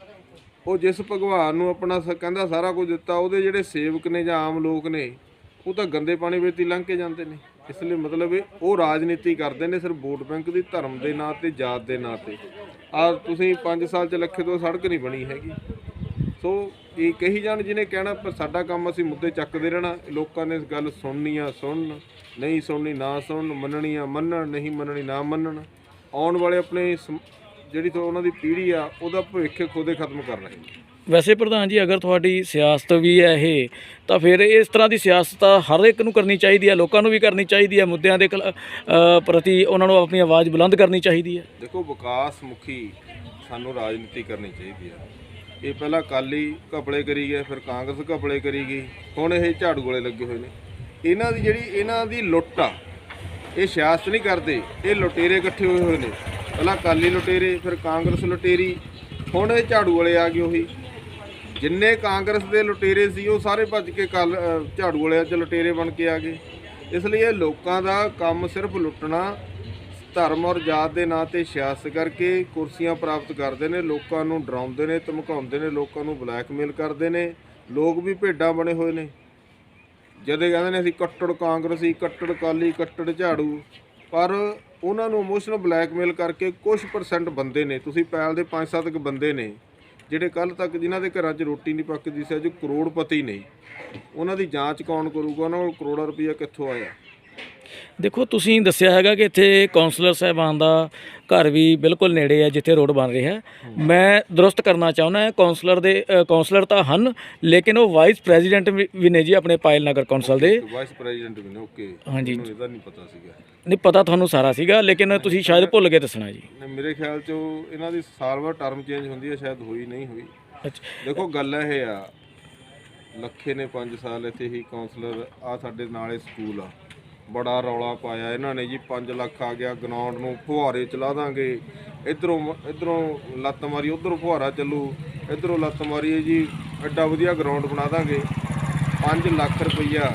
ਉਹ ਜਿਸ ਭਗਵਾਨ ਨੂੰ ਆਪਣਾ ਕਹਿੰਦਾ ਸਾਰਾ ਕੁਝ ਦਿੱਤਾ, ਉਹਦੇ ਜਿਹੜੇ ਸੇਵਕ ਨੇ ਜਾਂ ਆਮ ਲੋਕ ਨੇ ਉਹ ਤਾਂ ਗੰਦੇ ਪਾਣੀ ਵਿੱਚ ਹੀ ਲੰਘ ਕੇ ਜਾਂਦੇ ਨੇ। ਇਸ ਲਈ ਮਤਲਬ ਉਹ ਰਾਜਨੀਤੀ ਕਰਦੇ ਨੇ ਸਿਰਫ ਵੋਟ ਬੈਂਕ ਦੀ, ਧਰਮ ਦੇ ਨਾਂ 'ਤੇ, ਜਾਤ ਦੇ ਨਾਂ 'ਤੇ। ਆ ਤੁਸੀਂ 5 ਸਾਲ 'ਚ ਲੱਖੇ ਤੋਂ ਸੜਕ ਨਹੀਂ ਬਣੀ ਹੈਗੀ। ਸੋ ਇਹ ਕਹੀ ਜਾਣ ਜਿਹਨੇ ਕਹਿਣਾ ਪਰ ਸਾਡਾ ਕੰਮ ਅਸੀਂ ਮੁੱਦੇ ਚੱਕਦੇ ਰਹਿਣਾ। ਲੋਕਾਂ ਨੇ ਇਸ ਗੱਲ ਸੁਣਨੀ ਆ ਸੁਣਨ, ਨਹੀਂ ਸੁਣਨੀ ਨਾ ਸੁਣਨ, ਮੰਨਣੀ ਆ ਮੰਨਣ, ਨਹੀਂ ਮੰਨਣੀ ਨਾ ਮੰਨਣ। ਆਉਣ ਵਾਲੇ ਆਪਣੇ ਜਿਹੜੀ ਤੋਂ ਉਹਨਾਂ ਦੀ ਪੀੜ੍ਹੀ ਆ ਉਹਦਾ ਭਵਿੱਖ ਖੁਦੇ ਖਤਮ ਕਰ ਰਹੇ ਨੇ। ਵੈਸੇ ਪ੍ਰਧਾਨ ਜੀ ਅਗਰ ਤੁਹਾਡੀ ਸਿਆਸਤ ਵੀ ਹੈ ਇਹ, ਤਾਂ ਫਿਰ ਇਸ ਤਰ੍ਹਾਂ ਦੀ ਸਿਆਸਤ ਤਾਂ ਹਰ ਇੱਕ ਨੂੰ ਕਰਨੀ ਚਾਹੀਦੀ ਹੈ, ਲੋਕਾਂ ਨੂੰ ਵੀ ਕਰਨੀ ਚਾਹੀਦੀ ਹੈ। ਮੁੱਦਿਆਂ ਦੇ ਪ੍ਰਤੀ ਉਹਨਾਂ ਨੂੰ ਆਪਣੀ ਆਵਾਜ਼ ਬੁਲੰਦ ਕਰਨੀ ਚਾਹੀਦੀ ਹੈ। ਦੇਖੋ ਵਿਕਾਸ ਮੁਖੀ ਸਾਨੂੰ ਰਾਜਨੀਤੀ ਕਰਨੀ ਚਾਹੀਦੀ ਹੈ। ਇਹ ਪਹਿਲਾਂ ਅਕਾਲੀ ਘਪਲੇ ਕਰੀ ਗਏ, ਫਿਰ ਕਾਂਗਰਸ ਘਪਲੇ ਕਰੀ ਗਈ, ਹੁਣ ਇਹ ਝਾੜੂ ਵਾਲੇ ਲੱਗੇ ਹੋਏ ਨੇ। ਇਹਨਾਂ ਦੀ ਲੁੱਟ ਆ, ਇਹ ਸਿਆਸਤ ਨਹੀਂ ਕਰਦੇ, ਇਹ ਲੁਟੇਰੇ ਇਕੱਠੇ ਹੋਏ ਹੋਏ ਨੇ। ਪਹਿਲਾਂ ਅਕਾਲੀ ਲੁਟੇਰੇ, ਫਿਰ ਕਾਂਗਰਸ ਲੁਟੇਰੀ, ਹੁਣ ਇਹ ਝਾੜੂ ਵਾਲੇ ਆ ਗਏ। ਉਹੀ ਜਿੰਨੇ ਕਾਂਗਰਸ ਦੇ ਲੁਟੇਰੇ ਸੀ ਉਹ ਸਾਰੇ ਭੱਜ ਕੇ ਝਾੜੂ ਵਾਲਿਆਂ 'ਚ ਲੁਟੇਰੇ ਬਣ ਕੇ ਆ ਗਏ। ਇਸ ਲਈ ਇਹ ਲੋਕਾਂ ਦਾ ਕੰਮ ਸਿਰਫ ਲੁੱਟਣਾ, ਧਰਮ ਔਰ ਜਾਤ ਦੇ ਨਾਂ 'ਤੇ ਸਿਆਸਤ ਕਰਕੇ ਕੁਰਸੀਆਂ ਪ੍ਰਾਪਤ ਕਰਦੇ ਨੇ, ਲੋਕਾਂ ਨੂੰ ਡਰਾਉਂਦੇ ਨੇ, ਧਮਕਾਉਂਦੇ ਨੇ, ਲੋਕਾਂ ਨੂੰ ਬਲੈਕਮੇਲ ਕਰਦੇ ਨੇ। ਲੋਕ ਵੀ ਭੇਡਾਂ ਬਣੇ ਹੋਏ ਨੇ। ਜਦੋਂ ਕਹਿੰਦੇ ਨੇ ਅਸੀਂ ਕੱਟੜ ਕਾਂਗਰਸੀ, ਕੱਟੜ ਅਕਾਲੀ, ਕੱਟੜ ਝਾੜੂ, ਪਰ ਉਹਨਾਂ ਨੂੰ ਇਮੋਸ਼ਨਲ ਬਲੈਕਮੇਲ ਕਰਕੇ ਕੁਝ % ਬੰਦੇ ਨੇ, ਤੁਸੀਂ ਪੈਲ ਦੇ 5-7 ਬੰਦੇ ਨੇ ਜਿਹੜੇ ਕੱਲ੍ਹ ਤੱਕ ਜਿਨ੍ਹਾਂ ਦੇ ਘਰਾਂ 'ਚ ਰੋਟੀ ਨਹੀਂ ਪੱਕਦੀ ਸੀ, ਜੋ ਕਰੋੜਪਤੀ ਨੇ, ਉਹਨਾਂ ਦੀ ਜਾਂਚ ਕੌਣ ਕਰੂਗਾ? ਉਹਨਾਂ ਕੋਲ ਕਰੋੜਾਂ ਰੁਪਈਆ ਕਿੱਥੋਂ ਆਇਆ? ਦੇਖੋ ਤੁਸੀਂ ਦੱਸਿਆ ਹੈਗਾ ਕਿ ਇੱਥੇ ਕੌਂਸਲਰ ਸਾਹਿਬਾਨ ਦਾ ਘਰ ਵੀ ਬਿਲਕੁਲ ਨੇੜੇ ਹੈ ਜਿੱਥੇ ਰੋਡ ਬਣ ਰਿਹਾ ਹੈ। ਮੈਂ ਦਰੁਸਤ ਕਰਨਾ ਚਾਹੁੰਦਾ ਹਾਂ, ਕੌਂਸਲਰ ਤਾਂ ਹਨ ਲੇਕਿਨ ਉਹ ਵਾਈਸ ਪ੍ਰੈਜ਼ੀਡੈਂਟ ਵੀ ਨੇ ਜੀ ਆਪਣੇ ਪਾਇਲ ਨਗਰ ਕੌਂਸਲ ਦੇ। ਵਾਈਸ ਪ੍ਰੈਜ਼ੀਡੈਂਟ ਵੀ ਨੇ, ਓਕੇ। ਹਾਂਜੀ, ਇਹਦਾ ਨਹੀਂ ਪਤਾ ਸੀਗਾ। ਨਹੀਂ ਪਤਾ ਤੁਹਾਨੂੰ ਸਾਰਾ ਸੀਗਾ, ਲੇਕਿਨ ਤੁਸੀਂ ਸ਼ਾਇਦ ਭੁੱਲ ਗਏ ਦੱਸਣਾ ਜੀ। ਮੇਰੇ ਖਿਆਲ 'ਚ ਇਹਨਾਂ ਦੀ ਸਾਲ ਬਾਅਦ ਟਰਮ ਚੇਂਜ ਹੁੰਦੀ ਹੈ, ਸ਼ਾਇਦ ਹੋਈ ਨਹੀਂ ਹੋਈ। ਅੱਛਾ, ਦੇਖੋ ਗੱਲ ਇਹ ਆ, ਲੱਖੇ ਨੇ 5 ਸਾਲ ਇੱਥੇ ਹੀ ਕੌਂਸਲਰ ਆ, ਸਾਡੇ ਨਾਲੇ ਸਕੂਲ ਆ, ਬੜਾ ਰੌਲਾ ਪਾਇਆ ਇਹਨਾਂ ਨੇ ਜੀ। 5 ਲੱਖ ਆ ਗਿਆ, ਗਰਾਊਂਡ ਨੂੰ ਫੁਹਾਰੇ ਚਲਾ ਦਾਂਗੇ, ਇੱਧਰੋਂ ਲੱਤ ਮਾਰੀ, ਉੱਧਰੋਂ ਫੁਹਾਰਾ ਚੱਲੂ, ਇੱਧਰੋਂ ਲੱਤ ਮਾਰੀ ਜੀ, ਐਡਾ ਵਧੀਆ ਗਰਾਊਂਡ ਬਣਾ ਦਾਂਗੇ। 5 ਲੱਖ ਰੁਪਈਆ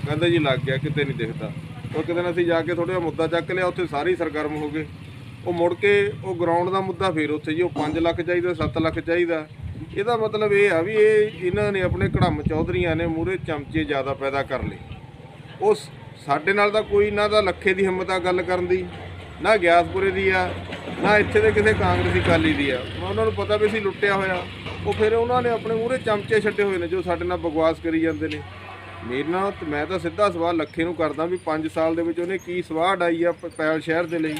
ਕਹਿੰਦੇ ਜੀ ਲੱਗ ਗਿਆ, ਕਿਤੇ ਨਹੀਂ ਦਿਖਦਾ। ਉਹ ਇੱਕ ਦਿਨ ਅਸੀਂ ਜਾ ਕੇ ਥੋੜ੍ਹਾ ਜਿਹਾ ਮੁੱਦਾ ਚੱਕ ਲਿਆ, ਉੱਥੇ ਸਾਰੇ ਹੀ ਸਰਗਰਮ ਹੋ ਗਏ। ਉਹ ਮੁੜ ਕੇ ਉਹ ਗਰਾਊਂਡ ਦਾ ਮੁੱਦਾ ਫੇਰ ਉੱਥੇ ਜੀ, ਉਹ 5 ਲੱਖ ਚਾਹੀਦਾ, 7 ਲੱਖ ਚਾਹੀਦਾ। ਇਹਦਾ ਮਤਲਬ ਇਹ ਆ ਵੀ ਇਹਨਾਂ ਨੇ ਆਪਣੇ ਘੜਮ ਚੌਧਰੀਆਂ ਨੇ ਮੂਹਰੇ ਚਮਚੇ ਜ਼ਿਆਦਾ ਪੈਦਾ ਕਰ ਲਏ। ਉਹ ਸਾਡੇ ਨਾਲ ਤਾਂ ਕੋਈ ਨਾ ਤਾਂ ਲੱਖੇ ਦੀ ਹਿੰਮਤ ਆ ਗੱਲ ਕਰਨ ਦੀ, ਨਾ ਗਿਆਸਪੁਰੇ ਦੀ ਆ, ਨਾ ਇੱਥੇ ਦੇ ਕਿਸੇ ਕਾਂਗਰਸੀ ਅਕਾਲੀ ਦੀ ਆ। ਉਹਨਾਂ ਨੂੰ ਪਤਾ ਵੀ ਅਸੀਂ ਲੁੱਟਿਆ ਹੋਇਆ। ਉਹ ਫਿਰ ਉਹਨਾਂ ਨੇ ਆਪਣੇ ਮੂਹਰੇ ਚਮਚੇ ਛੱਡੇ ਹੋਏ ਨੇ ਜੋ ਸਾਡੇ ਨਾਲ ਬਕਵਾਸ ਕਰੀ ਜਾਂਦੇ ਨੇ। ਮੇਰੇ ਨਾਲ ਮੈਂ ਤਾਂ ਸਿੱਧਾ ਸਵਾਲ ਲੱਖੇ ਨੂੰ ਕਰਦਾ ਵੀ 5 ਸਾਲ ਦੇ ਵਿੱਚ ਉਹਨੇ ਕੀ ਸਵਾਹ ਡਾਈ ਆ ਪੈਲ ਸ਼ਹਿਰ ਦੇ ਲਈ?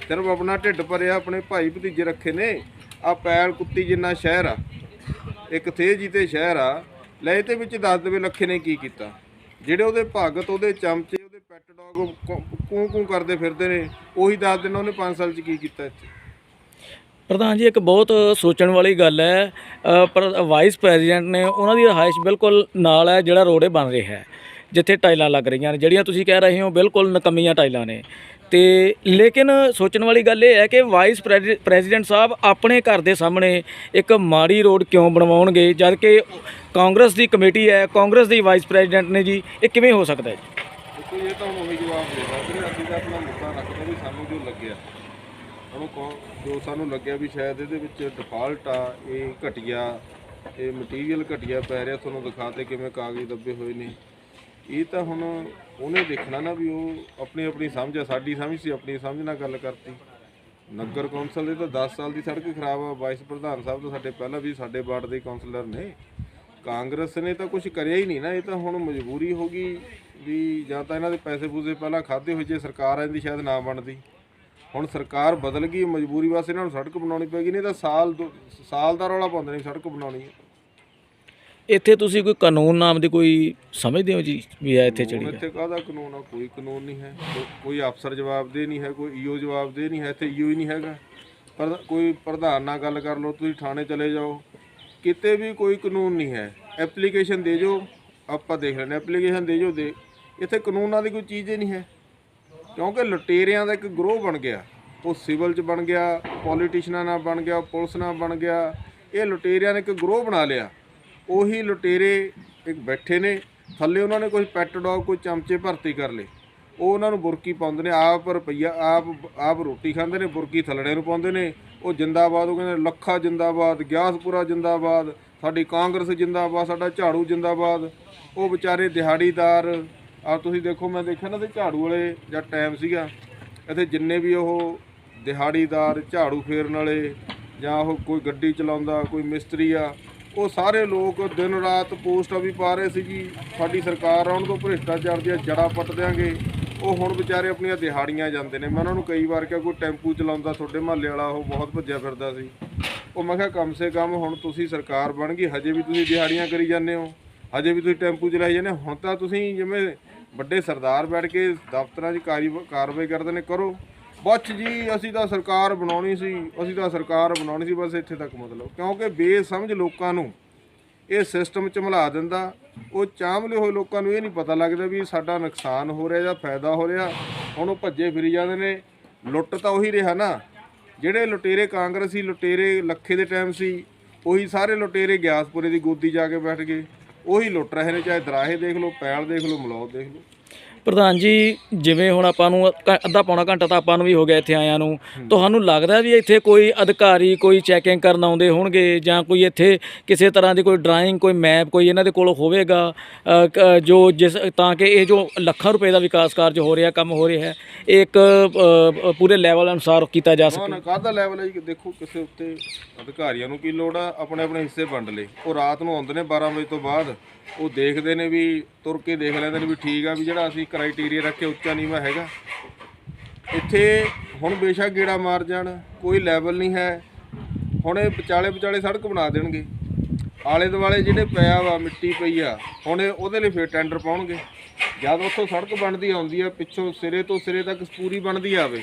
ਸਿਰਫ ਆਪਣਾ ਢਿੱਡ ਭਰਿਆ, ਆਪਣੇ ਭਾਈ ਭਤੀਜੇ ਰੱਖੇ ਨੇ। ਆ ਪੈਲ ਕੁੱਤੀ ਜਿੰਨਾ ਸ਼ਹਿਰ ਆ, ਇੱਕ ਥੇ ਜੀ ਤੇ ਸ਼ਹਿਰ ਆ, ਲੈ ਇਹਦੇ ਵਿੱਚ ਦੱਸ ਦੇਵੇ ਲੱਖੇ ਨੇ ਕੀ ਕੀਤਾ। ਜਿਹੜੇ ਉਹਦੇ ਭਗਤ, ਉਹਦੇ ਚਮਚੇ, ਉਹਦੇ ਪੈਟ ਡੌਗ ਕੂੰ ਕਰਦੇ ਫਿਰਦੇ ਨੇ, ਉਹੀ ਦੱਸ ਦੇਣਾ ਉਹਨੇ 5 ਸਾਲ 'ਚ ਕੀ ਕੀਤਾ ਇੱਥੇ। ਪ੍ਰਧਾਨ ਜੀ ਇੱਕ ਬਹੁਤ ਸੋਚਣ ਵਾਲੀ ਗੱਲ ਹੈ, ਪਰ ਵਾਈਸ ਪ੍ਰੈਜ਼ੀਡੈਂਟ ਨੇ ਉਹਨਾਂ ਦੀ ਰਿਹਾਇਸ਼ ਬਿਲਕੁਲ ਨਾਲ ਹੈ ਜਿਹੜਾ ਰੋਡ ਬਣ ਰਿਹਾ ਹੈ, ਜਿੱਥੇ ਟਾਈਲਾਂ ਲੱਗ ਰਹੀਆਂ ਨੇ, ਜਿਹੜੀਆਂ ਤੁਸੀਂ ਕਹਿ ਰਹੇ ਹੋ ਬਿਲਕੁਲ ਨਕਮੀਆਂ ਟਾਈਲਾਂ ਨੇ। ਤੇ ਲੇਕਿਨ ਸੋਚਣ ਵਾਲੀ ਗੱਲ ਇਹ ਹੈ ਕਿ ਵਾਈਸ ਪ੍ਰੈਜ਼ੀਡੈਂਟ ਸਾਹਿਬ ਆਪਣੇ ਘਰ ਦੇ ਸਾਹਮਣੇ ਇੱਕ ਮਾੜੀ ਰੋਡ ਕਿਉਂ ਬਣਵਾਉਣਗੇ, ਜਦ ਕਿ ਕਾਂਗਰਸ ਦੀ ਕਮੇਟੀ ਹੈ, ਕਾਂਗਰਸ ਦੀ ਵਾਈਸ ਪ੍ਰੈਜ਼ੀਡੈਂਟ ਨੇ ਜੀ, ਇਹ ਕਿਵੇਂ ਹੋ ਸਕਦਾ ਹੈ ਜੀ? ਦੇਖੋ ਇਹ ਤਾਂ ਹੁਣ ਉਹੀ ਜਵਾਬ ਦੇ ਸਕਦੇ। ਅਸੀਂ ਤਾਂ ਆਪਣਾ ਮੁੱਦਾ ਰੱਖਦੇ ਵੀ ਸਾਨੂੰ ਜੋ ਲੱਗਿਆ, ਉਹਨੂੰ ਜੋ ਸਾਨੂੰ ਲੱਗਿਆ ਵੀ ਸ਼ਾਇਦ ਇਹਦੇ ਵਿੱਚ ਡਿਫਾਲਟ ਆ, ਇਹ ਘਟੀਆ, ਇਹ ਮਟੀਰੀਅਲ ਘਟੀਆ ਪੈ ਰਿਹਾ, ਤੁਹਾਨੂੰ ਦਿਖਾਤੇ ਕਿਵੇਂ ਕਾਗਜ਼ ਦੱਬੇ ਹੋਏ ਨੇ। ਇਹ ਤਾਂ ਹੁਣ ਉਹਨੇ ਦੇਖਣਾ ਨਾ ਵੀ ਉਹ ਆਪਣੀ ਆਪਣੀ ਸਮਝ ਆ, ਸਾਡੀ ਸਮਝ ਸੀ, ਆਪਣੀ ਸਮਝ ਨਾਲ ਗੱਲ ਕਰਤੀ। ਨਗਰ ਕੌਂਸਲ ਦੇ ਤਾਂ 10 ਸਾਲ ਦੀ ਸੜਕ ਖਰਾਬ ਆ। ਵਾਈਸ ਪ੍ਰਧਾਨ ਸਾਹਿਬ ਤਾਂ ਸਾਡੇ ਪਹਿਲਾਂ ਵੀ ਸਾਡੇ ਵਾਰਡ ਦੇ ਕਾਉਂਸਲਰ ਨੇ। ਕਾਂਗਰਸ ਨੇ ਤਾਂ ਕੁਝ ਕਰਿਆ ਹੀ ਨਹੀਂ ਨਾ। ਇਹ ਤਾਂ ਹੁਣ ਮਜਬੂਰੀ ਹੋ ਗਈ ਵੀ ਜਾਂ ਤਾਂ ਇਹਨਾਂ ਦੇ ਪੈਸੇ ਪੂਸੇ ਪਹਿਲਾਂ ਖਾਦੇ ਹੋਏ, ਜੇ ਸਰਕਾਰ ਆ ਜਾਂਦੀ ਸ਼ਾਇਦ ਨਾ ਬਣਦੀ। ਹੁਣ ਸਰਕਾਰ ਬਦਲ ਗਈ, ਮਜਬੂਰੀ ਵਾਸਤੇ ਇਹਨਾਂ ਨੂੰ ਸੜਕ ਬਣਾਉਣੀ ਪੈ ਗਈ, ਨਹੀਂ ਤਾਂ ਸਾਲ ਦਾ ਰੌਲਾ ਪਾਉਂਦੇ ਨੇ ਸੜਕ ਬਣਾਉਣੀ ਹੈ। ਇੱਥੇ ਤੁਸੀਂ ਕੋਈ ਕਾਨੂੰਨ ਨਾਮ ਦੀ ਕੋਈ ਸਮਝਦੇ ਹੋ ਜੀ ਵੀ ਆ ਇੱਥੇ ਚੜੀ ਇੱਥੇ ਕਾਹਦਾ ਕਾਨੂੰਨ ਆ? ਕੋਈ ਕਾਨੂੰਨ ਨਹੀਂ ਹੈ। ਕੋਈ ਅਫਸਰ ਜਵਾਬਦੇਹ ਨਹੀਂ ਹੈ, ਕੋਈ ਈਓ ਜਵਾਬਦੇਹ ਨਹੀਂ ਹੈ। ਇੱਥੇ ਈਓ ਹੀ ਨਹੀਂ ਹੈਗਾ। ਪਰ ਕੋਈ ਪ੍ਰਧਾਨ ਨਾਲ ਗੱਲ ਕਰ ਲਓ, ਤੁਸੀਂ ਥਾਣੇ ਚਲੇ ਜਾਓ, ਕਿਤੇ ਵੀ ਕੋਈ ਕਾਨੂੰਨ ਨਹੀਂ ਹੈ। ਐਪਲੀਕੇਸ਼ਨ ਦੇ ਜਾਓ, ਆਪਾਂ ਦੇਖ ਲੈਂਦੇ, ਐਪਲੀਕੇਸ਼ਨ ਦੇ ਜਾਓ ਦੇ। ਇੱਥੇ ਕਾਨੂੰਨਾਂ ਦੀ ਕੋਈ ਚੀਜ਼ ਹੀ ਨਹੀਂ ਹੈ, ਕਿਉਂਕਿ ਲੁਟੇਰਿਆਂ ਦਾ ਇੱਕ ਗਰੋਹ ਬਣ ਗਿਆ। ਉਹ ਸਿਵਲ 'ਚ ਬਣ ਗਿਆ, ਪੋਲੀਟੀਸ਼ਨਾਂ ਨਾਲ ਬਣ ਗਿਆ, ਪੁਲਿਸ ਨਾਲ ਬਣ ਗਿਆ। ਇਹ ਲੁਟੇਰਿਆਂ ਨੇ ਇੱਕ ਗਰੋਹ ਬਣਾ ਲਿਆ। ਉਹੀ ਲੁਟੇਰੇ ਇੱਕ ਬੈਠੇ ਨੇ ਥੱਲੇ, ਉਹਨਾਂ ਨੇ ਕੋਈ ਪੈਟ ਡੌਗ, ਕੋਈ ਚਮਚੇ ਭਰਤੀ ਕਰ ਲਏ। ਉਹ ਉਹਨਾਂ ਨੂੰ ਬੁਰਕੀ ਪਾਉਂਦੇ ਨੇ, ਆਪ ਰੁਪਈਆ ਆਪ ਰੋਟੀ ਖਾਂਦੇ ਨੇ, ਬੁਰਕੀ ਥੱਲੜੇ ਨੂੰ ਪਾਉਂਦੇ ਨੇ। ਉਹ ਜਿੰਦਾਬਾਦ, ਉਹ ਕਹਿੰਦੇ ਲੱਖਾ ਜਿੰਦਾਬਾਦ, ਗਿਆਸਪੁਰਾ ਜਿੰਦਾਬਾਦ, ਸਾਡੀ ਕਾਂਗਰਸ ਜਿੰਦਾਬਾਦ, ਸਾਡਾ ਝਾੜੂ ਜਿੰਦਾਬਾਦ। ਉਹ ਵਿਚਾਰੇ ਦਿਹਾੜੀਦਾਰ ਆ, ਤੁਸੀਂ ਦੇਖੋ, ਮੈਂ ਦੇਖਿਆ ਨਾ ਤੇ ਝਾੜੂ ਵਾਲੇ ਜਾਂ ਟਾਈਮ ਸੀਗਾ ਇੱਥੇ, ਜਿੰਨੇ ਵੀ ਉਹ ਦਿਹਾੜੀਦਾਰ, ਝਾੜੂ ਫੇਰਨ ਵਾਲੇ, ਜਾਂ ਉਹ ਕੋਈ ਗੱਡੀ ਚਲਾਉਂਦਾ, ਕੋਈ ਮਿਸਤਰੀ ਆ, ਉਹ ਸਾਰੇ ਲੋਕ ਦਿਨ ਰਾਤ ਪੋਸਟਾਂ ਵੀ ਪਾ ਰਹੇ ਸੀ ਜੀ, ਸਾਡੀ ਸਰਕਾਰ ਆਉਣ ਤੋਂ ਭ੍ਰਿਸ਼ਟਾਚਾਰ ਦੀਆਂ ਜੜ੍ਹਾਂ ਪੱਟ ਦਿਆਂਗੇ। ਉਹ ਹੁਣ ਵਿਚਾਰੇ ਆਪਣੀਆਂ ਦਿਹਾੜੀਆਂ ਜਾਂਦੇ ਨੇ। ਮੈਂ ਉਹਨਾਂ ਨੂੰ ਕਈ ਵਾਰ ਕਿਹਾ, ਕੋਈ ਟੈਂਪੂ ਚਲਾਉਂਦਾ ਤੁਹਾਡੇ ਮੁਹੱਲੇ ਵਾਲਾ, ਉਹ ਬਹੁਤ ਭੱਜਿਆ ਫਿਰਦਾ ਸੀ। ਉਹ ਮੈਂ ਕਿਹਾ ਕਮ ਸੇ ਕਮ ਹੁਣ ਤੁਸੀਂ ਸਰਕਾਰ ਬਣ ਗਈ, ਹਜੇ ਵੀ ਤੁਸੀਂ ਦਿਹਾੜੀਆਂ ਕਰੀ ਜਾਂਦੇ ਹੋ, ਹਜੇ ਵੀ ਤੁਸੀਂ ਟੈਂਪੂ ਚਲਾਈ ਜਾਂਦੇ ਹੋ। ਹੁਣ ਤਾਂ ਤੁਸੀਂ ਜਿਵੇਂ ਵੱਡੇ ਸਰਦਾਰ ਬੈਠ ਕੇ ਦਫ਼ਤਰਾਂ 'ਚ ਕਾਰਵਾਈ ਕਰਦੇ ਨੇ, ਕਰੋ ਬੱਚ ਜੀ, ਅਸੀਂ ਤਾਂ ਸਰਕਾਰ ਬਣਾਉਣੀ ਸੀ, ਅਸੀਂ ਤਾਂ ਸਰਕਾਰ ਬਣਾਉਣੀ ਸੀ, ਬਸ ਇੱਥੇ ਤੱਕ ਮਤਲਬ। ਕਿਉਂਕਿ ਬੇਸਮਝ ਲੋਕਾਂ ਨੂੰ ਇਹ ਸਿਸਟਮ ਝਮਲਾ ਦਿੰਦਾ। ਉਹ ਚਾਂਵਲੇ ਹੋਏ ਲੋਕਾਂ ਨੂੰ ਇਹ ਨਹੀਂ ਪਤਾ ਲੱਗਦਾ ਵੀ ਸਾਡਾ ਨੁਕਸਾਨ ਹੋ ਰਿਹਾ ਜਾਂ ਫਾਇਦਾ ਹੋ ਰਿਹਾ। ਹੁਣ ਉਹ ਭੱਜੇ ਫਿਰੀ ਜਾਂਦੇ ਨੇ। ਲੁੱਟ ਤਾਂ ਉਹੀ ਰਿਹਾ ਨਾ, ਜਿਹੜੇ ਲੁਟੇਰੇ ਕਾਂਗਰਸੀ ਲੁਟੇਰੇ ਲੱਖੇ ਦੇ ਟਾਈਮ ਸੀ, ਉਹੀ ਸਾਰੇ ਲੁਟੇਰੇ ਗਿਆਸਪੁਰੇ ਦੀ ਗੋਦੀ ਜਾ ਕੇ ਬੈਠ ਗਏ। ਉਹੀ ਲੁੱਟ ਰਹੇ ਨੇ, ਚਾਹੇ ਦਰਾਹੇ ਦੇਖ ਲਓ, ਪੈਲ ਦੇਖ ਲਓ, ਮਲੌਦ ਦੇਖ ਲਓ। ਪ੍ਰਧਾਨ ਜੀ, ਜਿਵੇਂ ਹੁਣ ਆਪਾਂ ਨੂੰ ਅੱਧਾ ਪੌਣਾ ਘੰਟਾ ਤਾਂ ਆਪਾਂ ਨੂੰ ਵੀ ਹੋ ਗਿਆ ਇੱਥੇ ਆਇਆਂ ਨੂੰ, ਤੁਹਾਨੂੰ ਲੱਗਦਾ ਵੀ ਇੱਥੇ ਕੋਈ ਅਧਿਕਾਰੀ ਕੋਈ ਚੈਕਿੰਗ ਕਰਨ ਆਉਂਦੇ ਹੋਣਗੇ, ਜਾਂ ਕੋਈ ਇੱਥੇ ਕਿਸੇ ਤਰ੍ਹਾਂ ਦੀ ਕੋਈ ਡਰਾਇੰਗ, ਕੋਈ ਮੈਪ ਕੋਈ ਇਹਨਾਂ ਦੇ ਕੋਲ ਹੋਵੇਗਾ ਜੋ ਜਿਸ ਤਾਂ ਕਿ ਇਹ ਜੋ ਲੱਖਾਂ ਰੁਪਏ ਦਾ ਵਿਕਾਸ ਕਾਰਜ ਹੋ ਰਿਹਾ, ਕੰਮ ਹੋ ਰਿਹਾ ਹੈ, ਇਹ ਇੱਕ ਪੂਰੇ ਲੈਵਲ ਅਨੁਸਾਰ ਕੀਤਾ ਜਾ ਸਕੇ? ਕਾਹਦਾ ਲੈਵਲ ਹੈ ਜੀ? ਦੇਖੋ, ਕਿਸੇ ਉੱਤੇ ਅਧਿਕਾਰੀਆਂ ਨੂੰ ਕੀ ਲੋੜ ਆ? ਆਪਣੇ ਆਪਣੇ ਹਿੱਸੇ ਵੰਡ ਲਏ। ਉਹ ਰਾਤ ਨੂੰ ਆਉਂਦੇ ਨੇ 12 ਵਜੇ ਤੋਂ ਬਾਅਦ, ਉਹ ਦੇਖਦੇ ਨੇ ਵੀ, ਤੁਰ ਕੇ ਦੇਖ ਲੈਂਦੇ ਨੇ ਵੀ ਠੀਕ ਆ, ਵੀ ਜਿਹੜਾ ਅਸੀਂ ਕ੍ਰਾਈਟੇਰੀਆ ਰੱਖੇ ਉੱਚਾ ਨੀਵਾਂ ਹੈਗਾ। ਇੱਥੇ ਹੁਣ ਬੇਸ਼ੱਕ ਗੇੜਾ ਮਾਰ ਜਾਣ, ਕੋਈ ਲੈਵਲ ਨਹੀਂ ਹੈ। ਹੁਣ ਇਹ ਵਿਚਾਲੇ ਸੜਕ ਬਣਾ ਦੇਣਗੇ, ਆਲੇ ਦੁਆਲੇ ਜਿਹੜੇ ਪਿਆ ਵਾ ਮਿੱਟੀ ਪਈ ਆ, ਹੁਣ ਉਹਦੇ ਲਈ ਫਿਰ ਟੈਂਡਰ ਪਾਉਣਗੇ। ਜਦ ਉੱਥੋਂ ਸੜਕ ਬਣਦੀ ਆਉਂਦੀ ਆ, ਪਿੱਛੋਂ ਸਿਰੇ ਤੋਂ ਸਿਰੇ ਤੱਕ ਪੂਰੀ ਬਣਦੀ ਆਵੇ,